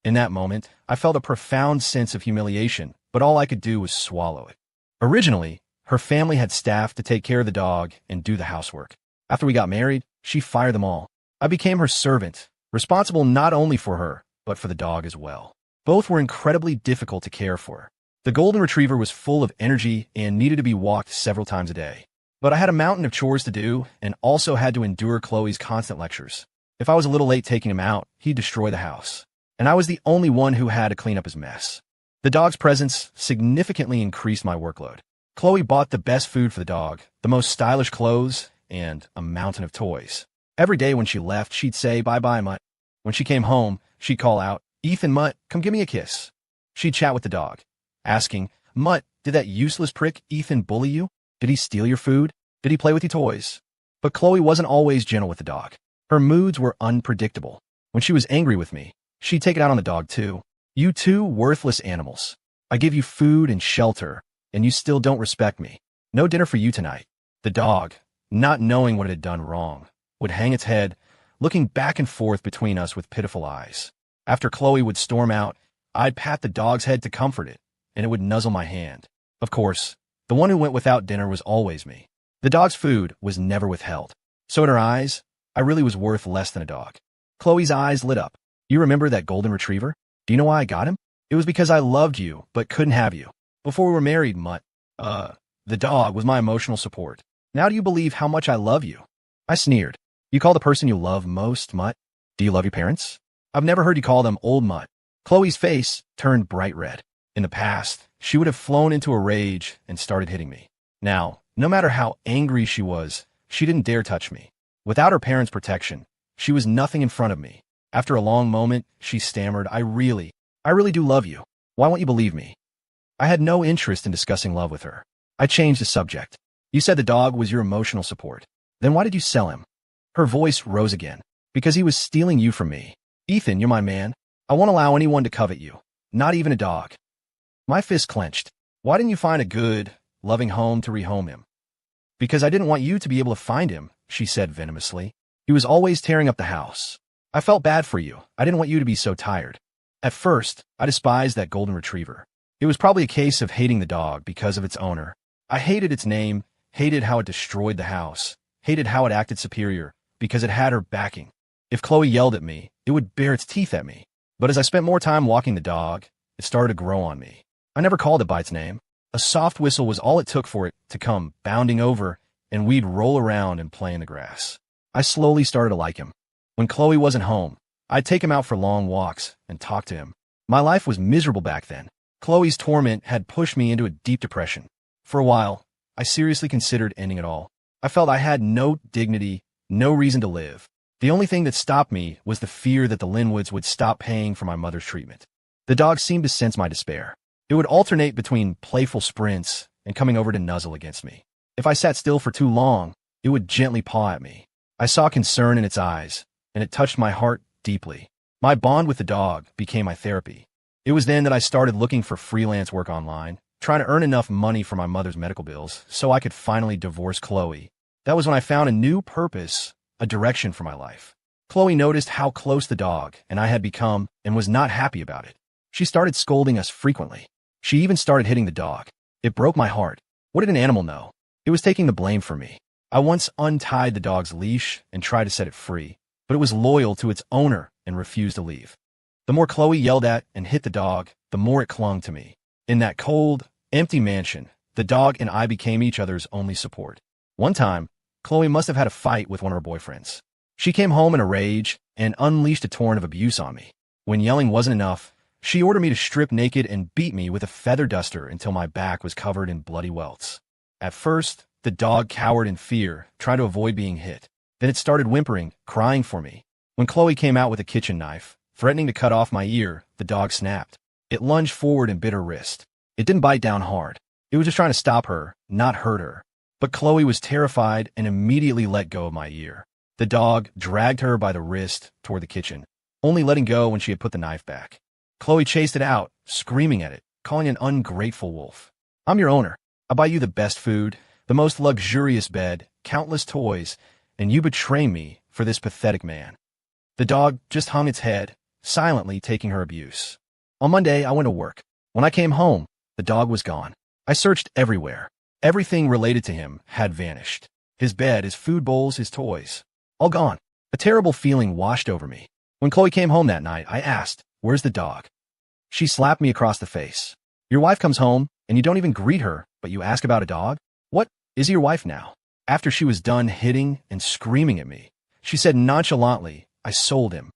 Speaker 1: In that moment, I felt a profound sense of humiliation, but all I could do was swallow it. Originally, her family had staff to take care of the dog and do the housework. After we got married, she fired them all. I became her servant, responsible not only for her, but for the dog as well. Both were incredibly difficult to care for. The golden retriever was full of energy and needed to be walked several times a day. But I had a mountain of chores to do and also had to endure Chloe's constant lectures. If I was a little late taking him out, he'd destroy the house. And I was the only one who had to clean up his mess. The dog's presence significantly increased my workload. Chloe bought the best food for the dog, the most stylish clothes, and a mountain of toys. Every day when she left, she'd say, bye-bye, Mutt. When she came home, she'd call out, Ethan Mutt, come give me a kiss. She'd chat with the dog, asking, Mutt, did that useless prick Ethan bully you? Did he steal your food? Did he play with your toys? But Chloe wasn't always gentle with the dog. Her moods were unpredictable. When she was angry with me, she'd take it out on the dog too. You two worthless animals. I give you food and shelter, and you still don't respect me. No dinner for you tonight. The dog, not knowing what it had done wrong, would hang its head, looking back and forth between us with pitiful eyes. After Chloe would storm out, I'd pat the dog's head to comfort it, and it would nuzzle my hand. Of course, the one who went without dinner was always me. The dog's food was never withheld. So in her eyes, I really was worth less than a dog. Chloe's eyes lit up. You remember that golden retriever? Do you know why I got him? It was because I loved you, but couldn't have you. Before we were married, Mutt. The dog was my emotional support. Now do you believe how much I love you? I sneered. You call the person you love most Mutt? Do you love your parents? I've never heard you call them old Mutt. Chloe's face turned bright red. In the past, she would have flown into a rage and started hitting me. Now, no matter how angry she was, she didn't dare touch me. Without her parents' protection, she was nothing in front of me. After a long moment, she stammered, I really do love you. Why won't you believe me? I had no interest in discussing love with her. I changed the subject. You said the dog was your emotional support. Then why did you sell him? Her voice rose again. Because he was stealing you from me. Ethan, you're my man. I won't allow anyone to covet you. Not even a dog. My fist clenched. Why didn't you find a good, loving home to rehome him? Because I didn't want you to be able to find him, she said venomously. He was always tearing up the house. I felt bad for you. I didn't want you to be so tired. At first, I despised that golden retriever. It was probably a case of hating the dog because of its owner. I hated its name, hated how it destroyed the house, hated how it acted superior, because it had her backing. If Chloe yelled at me, it would bare its teeth at me. But as I spent more time walking the dog, it started to grow on me. I never called it by its name. A soft whistle was all it took for it to come bounding over, and we'd roll around and play in the grass. I slowly started to like him. When Chloe wasn't home, I'd take him out for long walks and talk to him. My life was miserable back then. Chloe's torment had pushed me into a deep depression. For a while, I seriously considered ending it all. I felt I had no dignity, no reason to live. The only thing that stopped me was the fear that the Linwoods would stop paying for my mother's treatment. The dog seemed to sense my despair. It would alternate between playful sprints and coming over to nuzzle against me. If I sat still for too long, it would gently paw at me. I saw concern in its eyes, and it touched my heart deeply. My bond with the dog became my therapy. It was then that I started looking for freelance work online, trying to earn enough money for my mother's medical bills so I could finally divorce Chloe. That was when I found a new purpose, a direction for my life. Chloe noticed how close the dog and I had become and was not happy about it. She started scolding us frequently. She even started hitting the dog. It broke my heart. What did an animal know? It was taking the blame for me. I once untied the dog's leash and tried to set it free, but it was loyal to its owner and refused to leave. The more Chloe yelled at and hit the dog, the more it clung to me. In that cold, empty mansion, the dog and I became each other's only support. One time, Chloe must have had a fight with one of her boyfriends. She came home in a rage and unleashed a torrent of abuse on me. When yelling wasn't enough, she ordered me to strip naked and beat me with a feather duster until my back was covered in bloody welts. At first, the dog cowered in fear, trying to avoid being hit. Then it started whimpering, crying for me. When Chloe came out with a kitchen knife, threatening to cut off my ear, the dog snapped. It lunged forward and bit her wrist. It didn't bite down hard. It was just trying to stop her, not hurt her. But Chloe was terrified and immediately let go of my ear. The dog dragged her by the wrist toward the kitchen, only letting go when she had put the knife back. Chloe chased it out, screaming at it, calling it an ungrateful wolf. I'm your owner. I buy you the best food, the most luxurious bed, countless toys, and you betray me for this pathetic man. The dog just hung its head, silently taking her abuse. On Monday, I went to work. When I came home, the dog was gone. I searched everywhere. Everything related to him had vanished. His bed, his food bowls, his toys. All gone. A terrible feeling washed over me. When Chloe came home that night, I asked, "Where's the dog?" She slapped me across the face. Your wife comes home, and you don't even greet her, but you ask about a dog? What? Is he your wife now? After she was done hitting and screaming at me, she said nonchalantly, I sold him.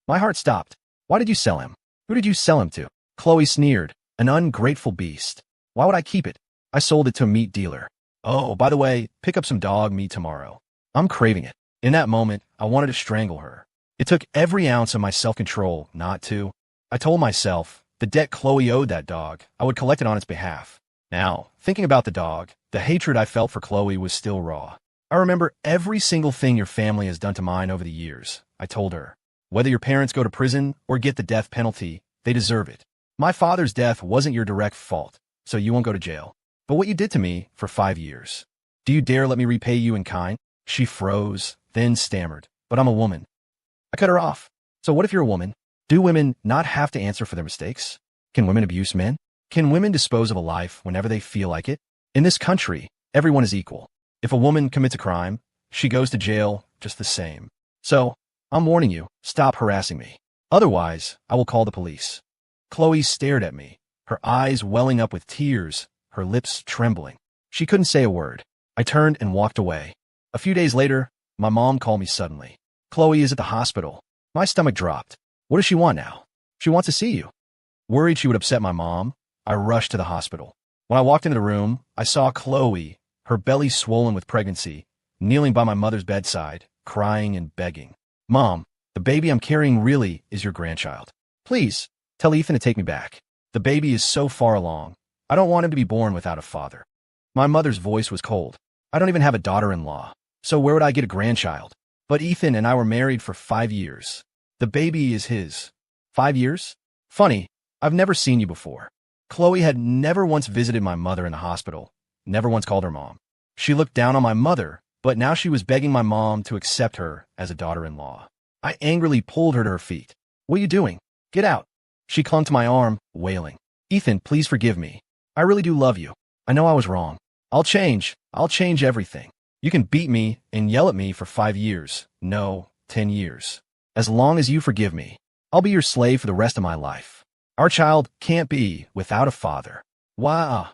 Speaker 1: My heart stopped. Why did you sell him? Who did you sell him to? Chloe sneered, an ungrateful beast. Why would I keep it? I sold it to a meat dealer. Oh, by the way, pick up some dog meat tomorrow. I'm craving it. In that moment, I wanted to strangle her. It took every ounce of my self-control not to. I told myself, the debt Chloe owed that dog, I would collect it on its behalf. Now, thinking about the dog, the hatred I felt for Chloe was still raw. I remember every single thing your family has done to mine over the years, I told her. Whether your parents go to prison or get the death penalty, they deserve it. My father's death wasn't your direct fault, so you won't go to jail. But what you did to me for 5 years. Do you dare let me repay you in kind? She froze, then stammered, but I'm a woman. I cut her off. So what if you're a woman? Do women not have to answer for their mistakes? Can women abuse men? Can women dispose of a life whenever they feel like it? In this country, everyone is equal. If a woman commits a crime, she goes to jail just the same. So, I'm warning you, stop harassing me. Otherwise, I will call the police. Chloe stared at me, her eyes welling up with tears, her lips trembling. She couldn't say a word. I turned and walked away. A few days later, my mom called me suddenly. Chloe is at the hospital. My stomach dropped. What does she want now? She wants to see you. Worried she would upset my mom, I rushed to the hospital. When I walked into the room, I saw Chloe, her belly swollen with pregnancy, kneeling by my mother's bedside, crying and begging. Mom, the baby I'm carrying really is your grandchild. Please, tell Ethan to take me back. The baby is so far along. I don't want him to be born without a father. My mother's voice was cold. I don't even have a daughter-in-law, so where would I get a grandchild? But Ethan and I were married for 5 years. The baby is his. 5 years? Funny, I've never seen you before. Chloe had never once visited my mother in the hospital, never once called her mom. She looked down on my mother, But now she was begging my mom to accept her as a daughter-in-law. I angrily pulled her to her feet. What are you doing? Get out. She clung to my arm, wailing. Ethan, please forgive me. I really do love you. I know I was wrong. I'll change. I'll change everything. You can beat me and yell at me for 5 years. No, 10 years. As long as you forgive me, I'll be your slave for the rest of my life. Our child can't be without a father. Wow.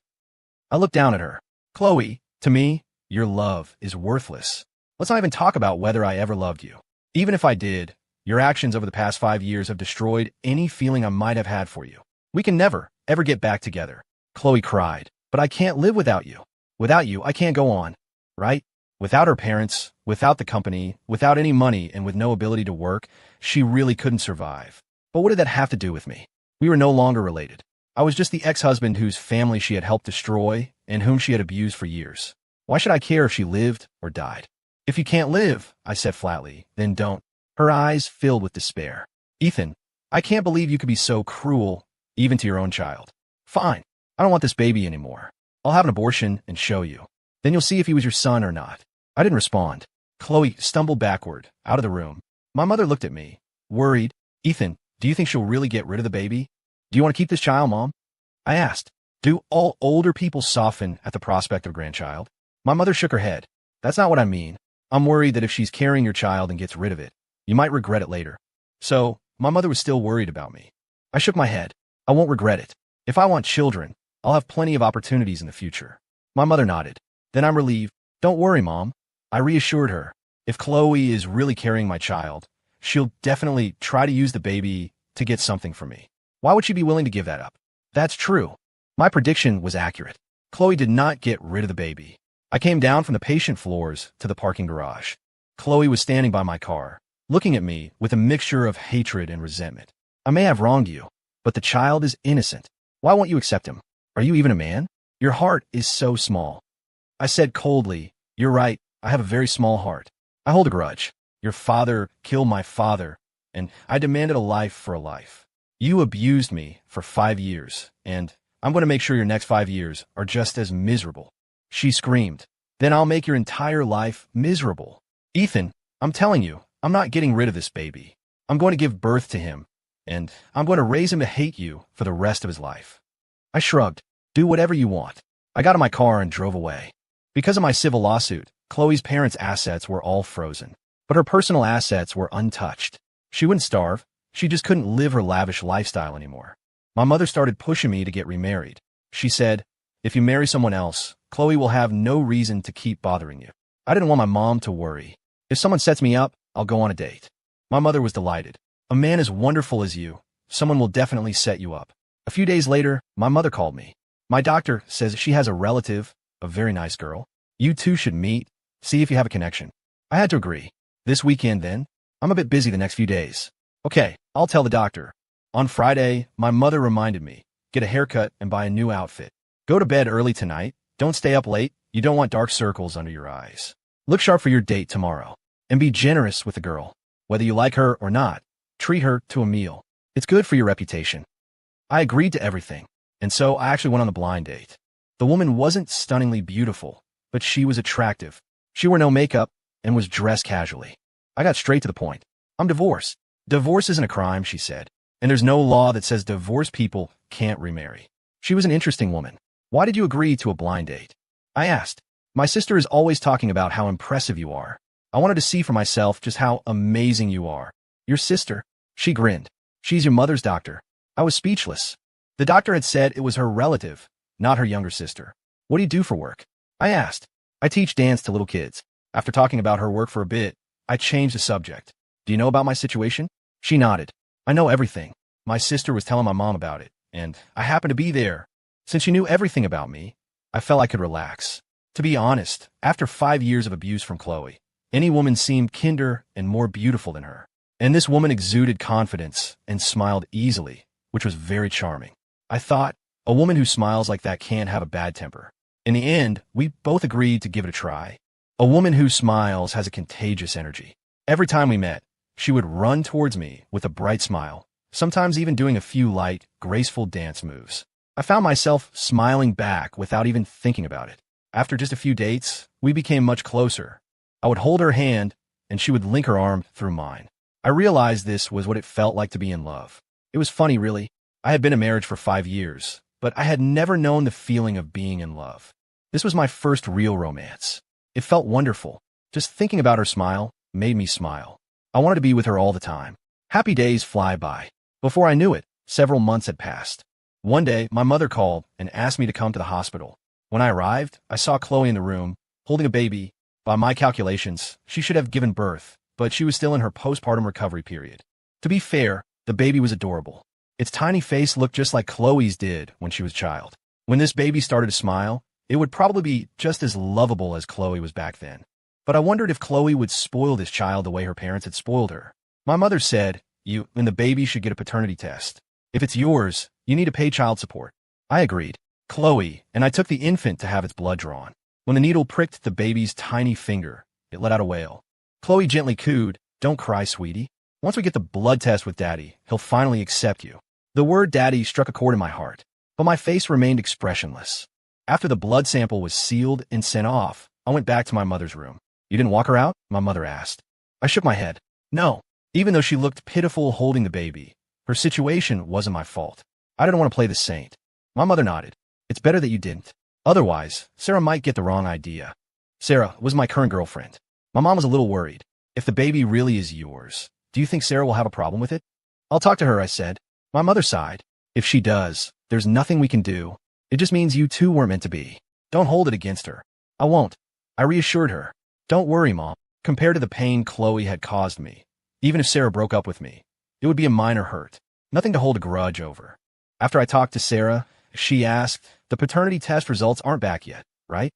Speaker 1: I looked down at her. Chloe, to me, your love is worthless. Let's not even talk about whether I ever loved you. Even if I did, your actions over the past 5 years have destroyed any feeling I might have had for you. We can never, ever get back together. Chloe cried. But I can't live without you. Without you, I can't go on. Right? Without her parents, without the company, without any money, and with no ability to work, she really couldn't survive. But what did that have to do with me? We were no longer related. I was just the ex-husband whose family she had helped destroy and whom she had abused for years. Why should I care if she lived or died? If you can't live, I said flatly, then don't. Her eyes filled with despair. Ethan, I can't believe you could be so cruel, even to your own child. Fine. I don't want this baby anymore. I'll have an abortion and show you. Then you'll see if he was your son or not. I didn't respond. Chloe stumbled backward, out of the room. My mother looked at me, worried. Ethan, do you think she'll really get rid of the baby? Do you want to keep this child, Mom? I asked. Do all older people soften at the prospect of a grandchild? My mother shook her head. That's not what I mean. I'm worried that if she's carrying your child and gets rid of it, you might regret it later. So, my mother was still worried about me. I shook my head. I won't regret it. If I want children, I'll have plenty of opportunities in the future. My mother nodded. Then I'm relieved. Don't worry, Mom. I reassured her. If Chloe is really carrying my child, she'll definitely try to use the baby to get something from me. Why would she be willing to give that up? That's true. My prediction was accurate. Chloe did not get rid of the baby. I came down from the patient floors to the parking garage. Chloe was standing by my car, looking at me with a mixture of hatred and resentment. I may have wronged you, but the child is innocent. Why won't you accept him? Are you even a man? Your heart is so small. I said coldly, you're right, I have a very small heart. I hold a grudge. Your father killed my father, and I demanded a life for a life. You abused me for 5 years, and I'm going to make sure your next 5 years are just as miserable. She screamed. Then I'll make your entire life miserable. Ethan, I'm telling you, I'm not getting rid of this baby. I'm going to give birth to him, and I'm going to raise him to hate you for the rest of his life. I shrugged. Do whatever you want. I got in my car and drove away. Because of my civil lawsuit, Chloe's parents' assets were all frozen, but her personal assets were untouched. She wouldn't starve. She just couldn't live her lavish lifestyle anymore. My mother started pushing me to get remarried. She said, if you marry someone else, Chloe will have no reason to keep bothering you. I didn't want my mom to worry. If someone sets me up, I'll go on a date. My mother was delighted. A man as wonderful as you, someone will definitely set you up. A few days later, my mother called me. My doctor says she has a relative, a very nice girl. You two should meet, see if you have a connection. I had to agree. This weekend, then? I'm a bit busy the next few days. Okay, I'll tell the doctor. On Friday, my mother reminded me, get a haircut and buy a new outfit. Go to bed early tonight. Don't stay up late. You don't want dark circles under your eyes. Look sharp for your date tomorrow. And be generous with the girl. Whether you like her or not, treat her to a meal. It's good for your reputation. I agreed to everything, and so I actually went on the blind date. The woman wasn't stunningly beautiful, but she was attractive. She wore no makeup and was dressed casually. I got straight to the point. I'm divorced. Divorce isn't a crime, she said, and there's no law that says divorced people can't remarry. She was an interesting woman. Why did you agree to a blind date? I asked. My sister is always talking about how impressive you are. I wanted to see for myself just how amazing you are. Your sister? She grinned. She's your mother's doctor. I was speechless. The doctor had said it was her relative, not her younger sister. What do you do for work? I asked. I teach dance to little kids. After talking about her work for a bit, I changed the subject. Do you know about my situation? She nodded. I know everything. My sister was telling my mom about it, and I happened to be there. Since she knew everything about me, I felt I could relax. To be honest, after 5 years of abuse from Chloe, any woman seemed kinder and more beautiful than her. And this woman exuded confidence and smiled easily, which was very charming. I thought, a woman who smiles like that can't have a bad temper. In the end, we both agreed to give it a try. A woman who smiles has a contagious energy. Every time we met, she would run towards me with a bright smile, sometimes even doing a few light, graceful dance moves. I found myself smiling back without even thinking about it. After just a few dates, we became much closer, I would hold her hand, and she would link her arm through mine. I realized this was what it felt like to be in love. It was funny, really. I had been in marriage for 5 years, but I had never known the feeling of being in love. This was my first real romance. It felt wonderful. Just thinking about her smile made me smile. I wanted to be with her all the time. Happy days fly by. Before I knew it, several months had passed. One day, my mother called and asked me to come to the hospital. When I arrived, I saw Chloe in the room, holding a baby. By my calculations, she should have given birth, but she was still in her postpartum recovery period. To be fair, the baby was adorable. Its tiny face looked just like Chloe's did when she was a child. When this baby started to smile, it would probably be just as lovable as Chloe was back then. But I wondered if Chloe would spoil this child the way her parents had spoiled her. My mother said, "You and the baby should get a paternity test. If it's yours, you need to pay child support." I agreed. Chloe and I took the infant to have its blood drawn. When the needle pricked the baby's tiny finger, it let out a wail. Chloe gently cooed, "Don't cry, sweetie. Once we get the blood test with Daddy, he'll finally accept you." The word Daddy struck a chord in my heart, but my face remained expressionless. After the blood sample was sealed and sent off, I went back to my mother's room. "You didn't walk her out?" my mother asked. I shook my head. No. Even though she looked pitiful holding the baby, her situation wasn't my fault. I didn't want to play the saint. My mother nodded. "It's better that you didn't. Otherwise, Sarah might get the wrong idea." Sarah was my current girlfriend. My mom was a little worried. "If the baby really is yours, do you think Sarah will have a problem with it?" "I'll talk to her," I said. My mother sighed. "If she does, there's nothing we can do. It just means you two weren't meant to be. Don't hold it against her." "I won't." I reassured her. "Don't worry, Mom. Compared to the pain Chloe had caused me, even if Sarah broke up with me, it would be a minor hurt. Nothing to hold a grudge over." After I talked to Sarah, she asked, "The paternity test results aren't back yet, right?"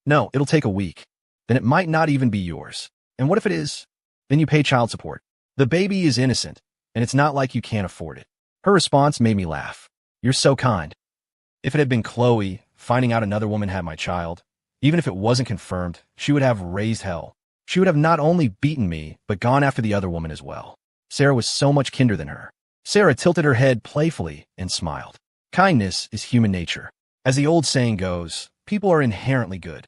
Speaker 1: "No, it'll take a week. Then it might not even be yours. And what if it is? Then you pay child support. The baby is innocent, and it's not like you can't afford it." Her response made me laugh. "You're so kind." If it had been Chloe, finding out another woman had my child, even if it wasn't confirmed, she would have raised hell. She would have not only beaten me, but gone after the other woman as well. Sarah was so much kinder than her. Sarah tilted her head playfully and smiled. Kindness is human nature. As the old saying goes, people are inherently good.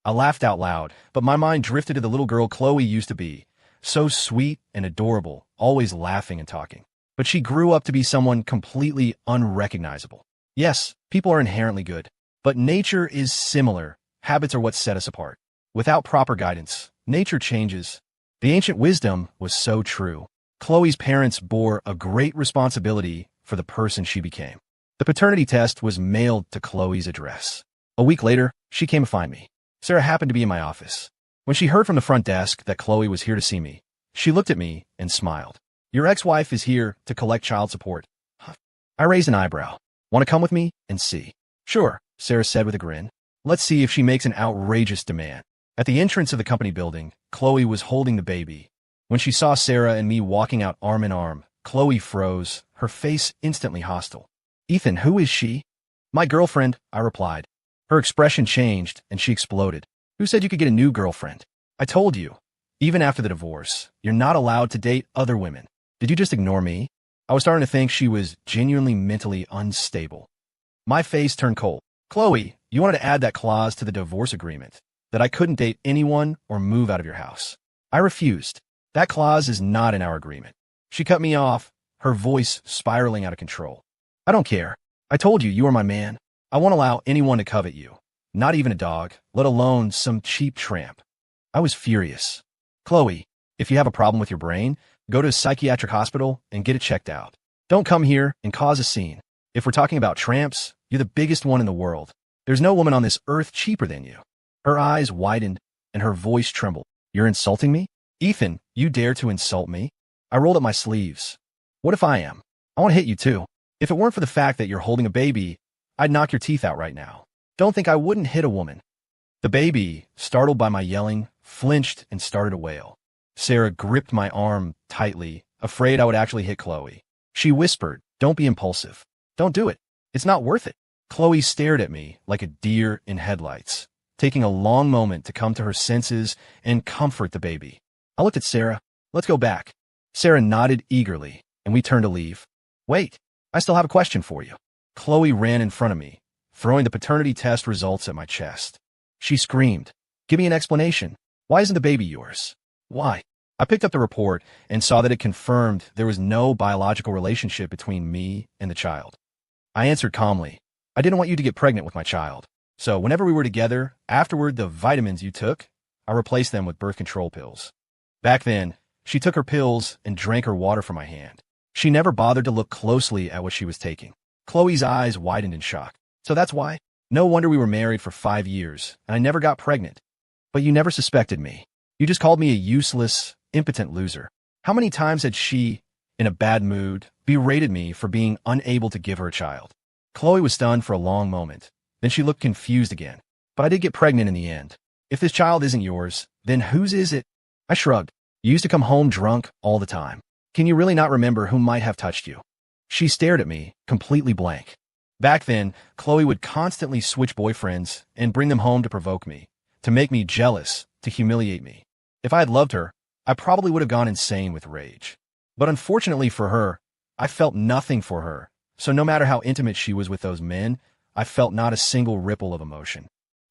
Speaker 1: I laughed out loud, but my mind drifted to the little girl Chloe used to be, so sweet and adorable, always laughing and talking. But she grew up to be someone completely unrecognizable. Yes, people are inherently good, but nature is similar. Habits are what set us apart. Without proper guidance, nature changes. The ancient wisdom was so true. Chloe's parents bore a great responsibility for the person she became. The paternity test was mailed to Chloe's address. A week later, she came to find me. Sarah happened to be in my office. When she heard from the front desk that Chloe was here to see me, she looked at me and smiled. "Your ex-wife is here to collect child support." I raised an eyebrow. "Want to come with me and see?" "Sure," Sarah said with a grin. "Let's see if she makes an outrageous demand." At the entrance of the company building, Chloe was holding the baby. When she saw Sarah and me walking out arm in arm, Chloe froze, her face instantly hostile. "Ethan, who is she?" "My girlfriend," I replied. Her expression changed, and she exploded. "Who said you could get a new girlfriend? I told you. Even after the divorce, you're not allowed to date other women. Did you just ignore me?" I was starting to think she was genuinely mentally unstable. My face turned cold. "Chloe, you wanted to add that clause to the divorce agreement, that I couldn't date anyone or move out of your house." I refused. "That clause is not in our agreement." She cut me off, her voice spiraling out of control. "I don't care. I told you are my man. I won't allow anyone to covet you. Not even a dog, let alone some cheap tramp." I was furious. "Chloe, if you have a problem with your brain, go to a psychiatric hospital and get it checked out. Don't come here and cause a scene. If we're talking about tramps, you're the biggest one in the world. There's no woman on this earth cheaper than you." Her eyes widened and her voice trembled. "You're insulting me? Ethan, you dare to insult me?" I rolled up my sleeves. "What if I am? I want to hit you too. If it weren't for the fact that you're holding a baby, I'd knock your teeth out right now. Don't think I wouldn't hit a woman." The baby, startled by my yelling, flinched and started to wail. Sarah gripped my arm tightly, afraid I would actually hit Chloe. She whispered, "Don't be impulsive. Don't do it. It's not worth it." Chloe stared at me like a deer in headlights, taking a long moment to come to her senses and comfort the baby. I looked at Sarah. "Let's go back." Sarah nodded eagerly, and we turned to leave. "Wait, I still have a question for you." Chloe ran in front of me, throwing the paternity test results at my chest. She screamed, "Give me an explanation. Why isn't the baby yours? Why? I picked up the report and saw that it confirmed there was no biological relationship between me and the child. I answered calmly, I didn't want you to get pregnant with my child. So whenever we were together, afterward the vitamins you took, I replaced them with birth control pills. Back then, she took her pills and drank her water from my hand. She never bothered to look closely at what she was taking. Chloe's eyes widened in shock. So that's why? No wonder we were married for 5 years, and I never got pregnant. But you never suspected me. You just called me a useless, impotent loser. How many times had she, in a bad mood, berated me for being unable to give her a child? Chloe was stunned for a long moment. Then she looked confused again. But I did get pregnant in the end. If this child isn't yours, then whose is it? I shrugged. You used to come home drunk all the time. Can you really not remember who might have touched you? She stared at me, completely blank. Back then, Chloe would constantly switch boyfriends and bring them home to provoke me, to make me jealous, to humiliate me. If I had loved her, I probably would have gone insane with rage. But unfortunately for her, I felt nothing for her, so no matter how intimate she was with those men, I felt not a single ripple of emotion.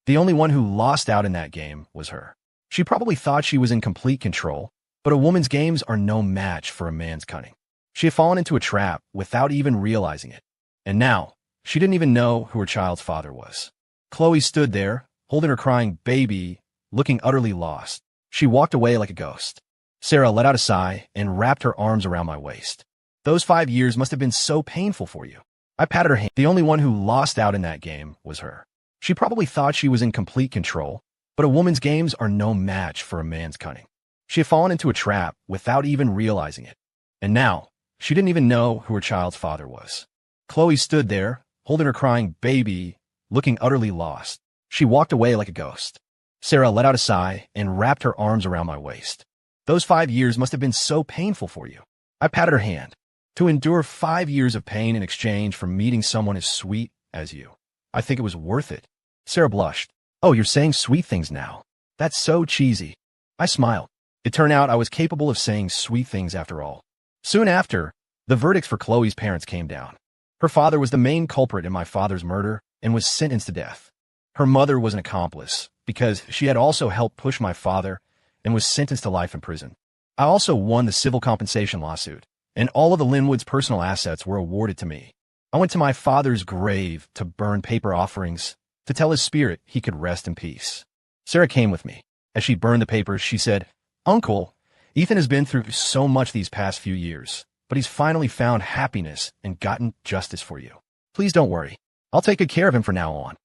Speaker 1: The only one who lost out in that game was her. She probably thought she was in complete control, but a woman's games are no match for a man's cunning. She had fallen into a trap without even realizing it. And now, she didn't even know who her child's father was. Chloe stood there, holding her crying baby, looking utterly lost. She walked away like a ghost. Sarah let out a sigh and wrapped her arms around my waist. Those 5 years must have been so painful for you. I patted her hand. The only one who lost out in that game was her. She probably thought she was in complete control, but a woman's games are no match for a man's cunning. She had fallen into a trap without even realizing it. And now, she didn't even know who her child's father was. Chloe stood there, holding her crying baby, looking utterly lost. She walked away like a ghost. Sarah let out a sigh and wrapped her arms around my waist. Those 5 years must have been so painful for you. I patted her hand. To endure 5 years of pain in exchange for meeting someone as sweet as you. I think it was worth it. Sarah blushed. Oh, you're saying sweet things now. That's so cheesy. I smiled. It turned out I was capable of saying sweet things after all. Soon after, the verdicts for Chloe's parents came down. Her father was the main culprit in my father's murder and was sentenced to death. Her mother was an accomplice because she had also helped push my father and was sentenced to life in prison. I also won the civil compensation lawsuit, and all of the Linwood's personal assets were awarded to me. I went to my father's grave to burn paper offerings to tell his spirit he could rest in peace. Sarah came with me. As she burned the papers, she said, Uncle, Ethan has been through so much these past few years, but he's finally found happiness and gotten justice for you. Please don't worry. I'll take good care of him from now on.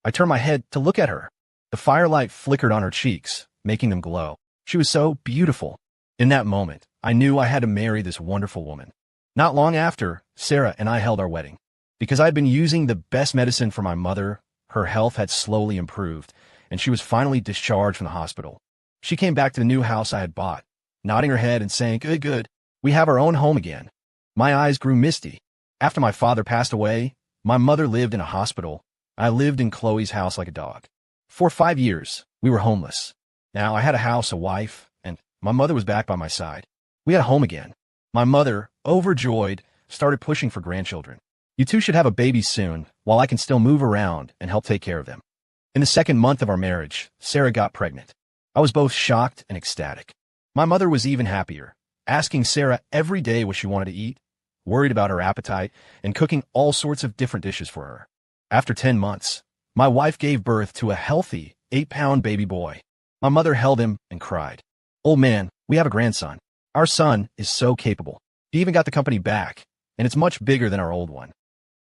Speaker 1: I turned my head to look at her. The firelight flickered on her cheeks, making them glow. She was so beautiful. In that moment, I knew I had to marry this wonderful woman. Not long after, Sarah and I held our wedding. Because I had been using the best medicine for my mother, her health had slowly improved, and she was finally discharged from the hospital. She came back to the new house I had bought, nodding her head and saying, Good, good. We have our own home again. My eyes grew misty. After my father passed away, my mother lived in a hospital. I lived in Chloe's house like a dog. For 5 years, we were homeless. Now I had a house, a wife, and my mother was back by my side. We had a home again. My mother, overjoyed, started pushing for grandchildren. You two should have a baby soon, while I can still move around and help take care of them. In the second month of our marriage, Sarah got pregnant. I was both shocked and ecstatic. My mother was even happier, asking Sarah every day what she wanted to eat, worried about her appetite, and cooking all sorts of different dishes for her. After 10 months, my wife gave birth to a healthy 8-pound baby boy. My mother held him and cried. Old man, we have a grandson. Our son is so capable. He even got the company back, and it's much bigger than our old one.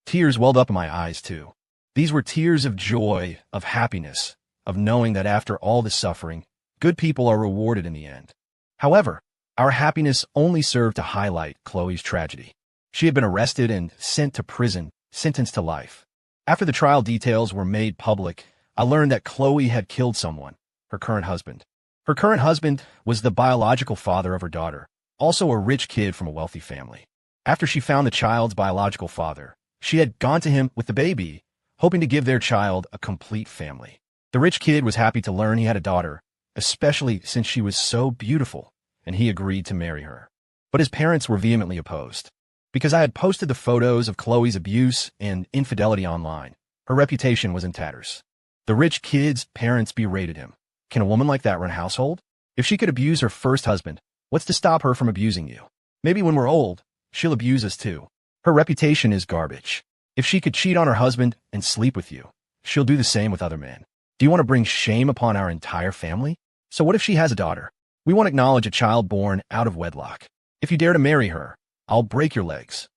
Speaker 1: Tears welled up in my eyes, too. These were tears of joy, of happiness, of knowing that after all this suffering, good people are rewarded in the end. However, our happiness only served to highlight Chloe's tragedy. She had been arrested and sent to prison, sentenced to life. After the trial details were made public, I learned that Chloe had killed someone, her current husband. Her current husband was the biological father of her daughter, also a rich kid from a wealthy family. After she found the child's biological father, she had gone to him with the baby, hoping to give their child a complete family. The rich kid was happy to learn he had a daughter, especially since she was so beautiful, and he agreed to marry her. But his parents were vehemently opposed. Because I had posted the photos of Chloe's abuse and infidelity online, her reputation was in tatters. The rich kid's parents berated him, Can a woman like that run a household? If she could abuse her first husband, what's to stop her from abusing you? Maybe when we're old, she'll abuse us too. Her reputation is garbage. If she could cheat on her husband and sleep with you, she'll do the same with other men. Do you want to bring shame upon our entire family? So what if she has a daughter? We won't acknowledge a child born out of wedlock. If you dare to marry her, I'll break your legs.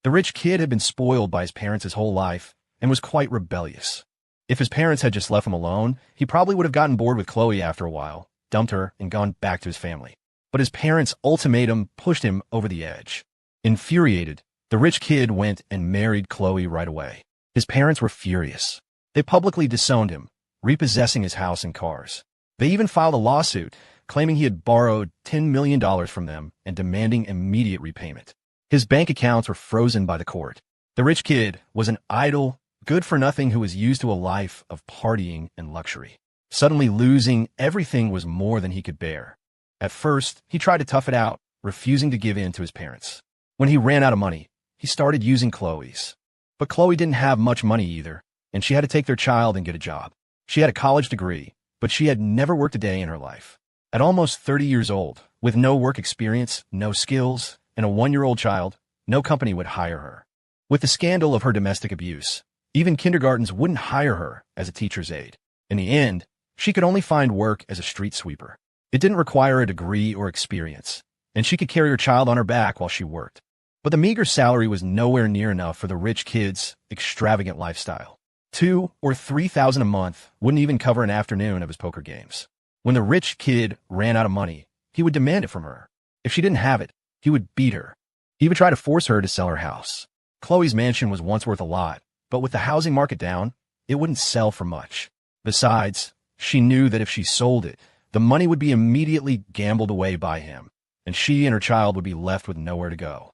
Speaker 1: The rich kid had been spoiled by his parents his whole life and was quite rebellious. If his parents had just left him alone, he probably would have gotten bored with Chloe after a while, dumped her, and gone back to his family. But his parents' ultimatum pushed him over the edge. Infuriated, the rich kid went and married Chloe right away. His parents were furious. They publicly disowned him, repossessing his house and cars. They even filed a lawsuit claiming he had borrowed $10 million from them and demanding immediate repayment. His bank accounts were frozen by the court. The rich kid was an idle, good-for-nothing who was used to a life of partying and luxury. Suddenly losing everything was more than he could bear. At first, he tried to tough it out, refusing to give in to his parents. When he ran out of money, he started using Chloe's. But Chloe didn't have much money either, and she had to take their child and get a job. She had a college degree, but she had never worked a day in her life. At almost 30 years old, with no work experience, no skills, and a 1-year-old child, no company would hire her. With the scandal of her domestic abuse, even kindergartens wouldn't hire her as a teacher's aide. In the end, she could only find work as a street sweeper. It didn't require a degree or experience, and she could carry her child on her back while she worked. But the meager salary was nowhere near enough for the rich kid's extravagant lifestyle. $2,000 or $3,000 a month wouldn't even cover an afternoon of his poker games. When the rich kid ran out of money, he would demand it from her. If she didn't have it, he would beat her. He would try to force her to sell her house. Chloe's mansion was once worth a lot, but with the housing market down, it wouldn't sell for much. Besides, she knew that if she sold it, the money would be immediately gambled away by him, and she and her child would be left with nowhere to go.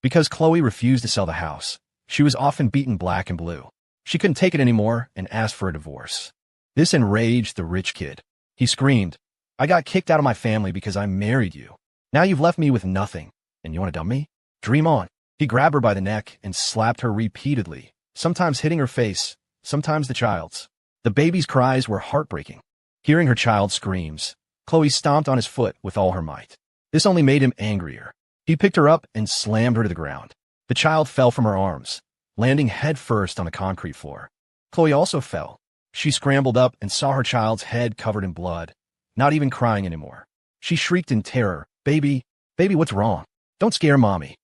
Speaker 1: Because Chloe refused to sell the house, she was often beaten black and blue. She couldn't take it anymore and asked for a divorce. This enraged the rich kid. He screamed, "I got kicked out of my family because I married you. Now you've left me with nothing, and you want to dump me? Dream on." He grabbed her by the neck and slapped her repeatedly, sometimes hitting her face, sometimes the child's. The baby's cries were heartbreaking. Hearing her child's screams, Chloe stomped on his foot with all her might. This only made him angrier. He picked her up and slammed her to the ground. The child fell from her arms, landing headfirst on the concrete floor. Chloe also fell. She scrambled up and saw her child's head covered in blood, not even crying anymore. She shrieked in terror, baby, what's wrong? Don't scare mommy."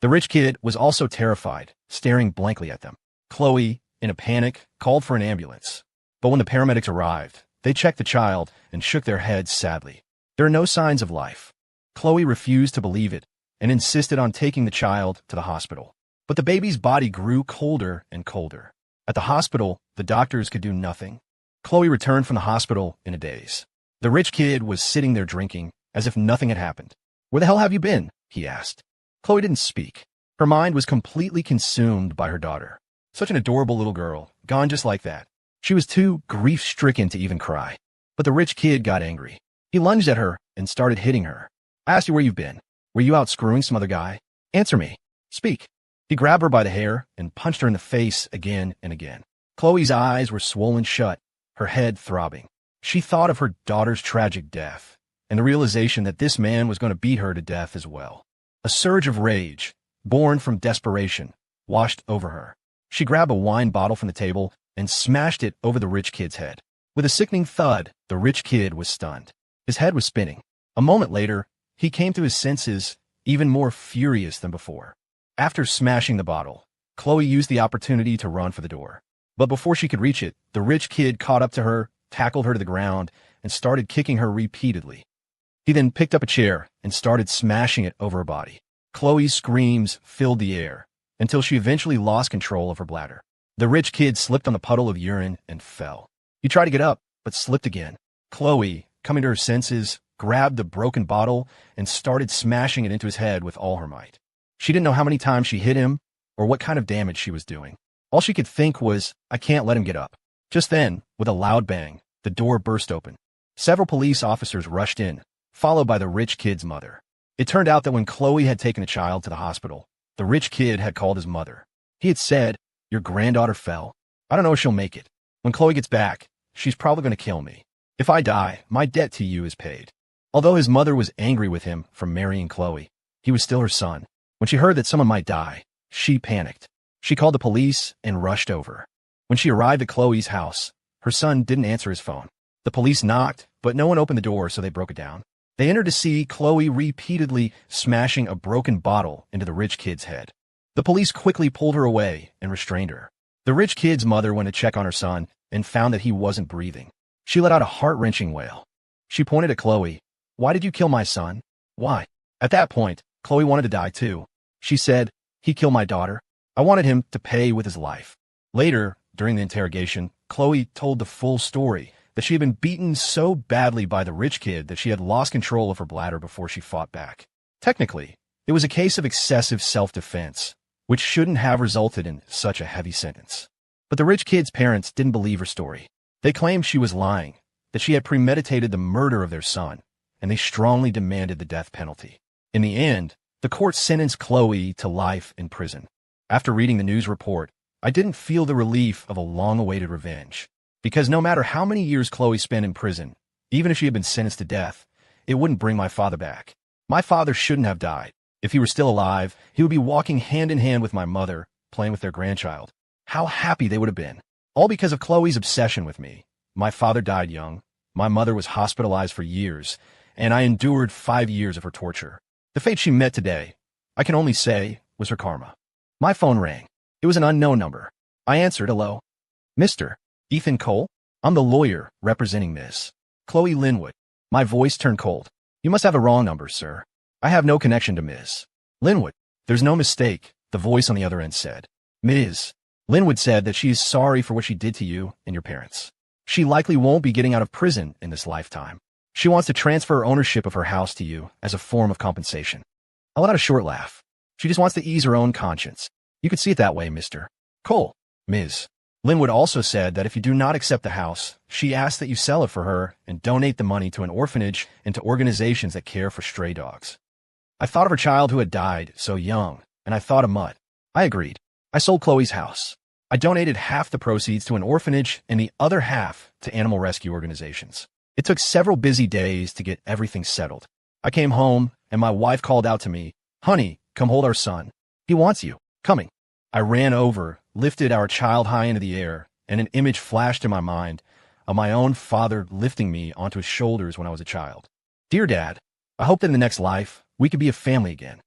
Speaker 1: The rich kid was also terrified, staring blankly at them. Chloe, in a panic, called for an ambulance. But when the paramedics arrived, they checked the child and shook their heads sadly. There are no signs of life. Chloe refused to believe it and insisted on taking the child to the hospital. But the baby's body grew colder and colder. At the hospital, the doctors could do nothing. Chloe returned from the hospital in a daze. The rich kid was sitting there drinking, as if nothing had happened. "Where the hell have you been?" he asked. Chloe didn't speak. Her mind was completely consumed by her daughter. Such an adorable little girl, gone just like that. She was too grief-stricken to even cry. But the rich kid got angry. He lunged at her and started hitting her. "I asked you where you've been. Were you out screwing some other guy? Answer me. Speak." He grabbed her by the hair and punched her in the face again and again. Chloe's eyes were swollen shut, her head throbbing. She thought of her daughter's tragic death, and the realization that this man was going to beat her to death as well. A surge of rage, born from desperation, washed over her. She grabbed a wine bottle from the table and smashed it over the rich kid's head. With a sickening thud, the rich kid was stunned. His head was spinning. A moment later, he came to his senses, even more furious than before. After smashing the bottle, Chloe used the opportunity to run for the door. But before she could reach it, the rich kid caught up to her, tackled her to the ground, and started kicking her repeatedly. He then picked up a chair and started smashing it over her body. Chloe's screams filled the air until she eventually lost control of her bladder. The rich kid slipped on the puddle of urine and fell. He tried to get up, but slipped again. Chloe, coming to her senses, grabbed the broken bottle and started smashing it into his head with all her might. She didn't know how many times she hit him or what kind of damage she was doing. All she could think was, "I can't let him get up." Just then, with a loud bang, the door burst open. Several police officers rushed in, followed by the rich kid's mother. It turned out that when Chloe had taken the child to the hospital, the rich kid had called his mother. He had said, "Your granddaughter fell. I don't know if she'll make it. When Chloe gets back, she's probably going to kill me." If I die, my debt to you is paid. Although his mother was angry with him for marrying Chloe, he was still her son. When she heard that someone might die, she panicked. She called the police and rushed over. When she arrived at Chloe's house, her son didn't answer his phone. The police knocked, but no one opened the door, so they broke it down. They entered to see Chloe repeatedly smashing a broken bottle into the rich kid's head. The police quickly pulled her away and restrained her. The rich kid's mother went to check on her son and found that he wasn't breathing. She let out a heart-wrenching wail. She pointed at Chloe. "Why did you kill my son? Why?" At that point, Chloe wanted to die too. She said, "He killed my daughter. I wanted him to pay with his life." Later, during the interrogation, Chloe told the full story, that she had been beaten so badly by the rich kid that she had lost control of her bladder before she fought back. Technically, it was a case of excessive self-defense, which shouldn't have resulted in such a heavy sentence. But the rich kid's parents didn't believe her story. They claimed she was lying, that she had premeditated the murder of their son, and they strongly demanded the death penalty. In the end, the court sentenced Chloe to life in prison. After reading the news report, I didn't feel the relief of a long-awaited revenge. Because no matter how many years Chloe spent in prison, even if she had been sentenced to death, it wouldn't bring my father back. My father shouldn't have died. If he were still alive, he would be walking hand in hand with my mother, playing with their grandchild. How happy they would have been. All because of Chloe's obsession with me. My father died young. My mother was hospitalized for years, and I endured 5 years of her torture. The fate she met today, I can only say, was her karma. My phone rang. It was an unknown number. I answered. "Hello? Mr. Ethan Cole? I'm the lawyer representing Miss Chloe Linwood." My voice turned cold. "You must have a wrong number, sir. I have no connection to Miss Linwood." "There's no mistake," the voice on the other end said. "Ms. Linwood said that she is sorry for what she did to you and your parents. She likely won't be getting out of prison in this lifetime. She wants to transfer ownership of her house to you as a form of compensation." I let out a short laugh. She just wants to ease her own conscience. You could see it that way, Mr. Cole. Ms. Linwood also said that if you do not accept the house, she asks that you sell it for her and donate the money to an orphanage and to organizations that care for stray dogs. I thought of her child who had died so young, and I thought of Mutt. I agreed. I sold Chloe's house. I donated half the proceeds to an orphanage and the other half to animal rescue organizations. It took several busy days to get everything settled. I came home, and my wife called out to me, "Honey, come hold our son. He wants you. Coming." I ran over, lifted our child high into the air, and an image flashed in my mind of my own father lifting me onto his shoulders when I was a child. "Dear Dad, I hope that in the next life, we could be a family again."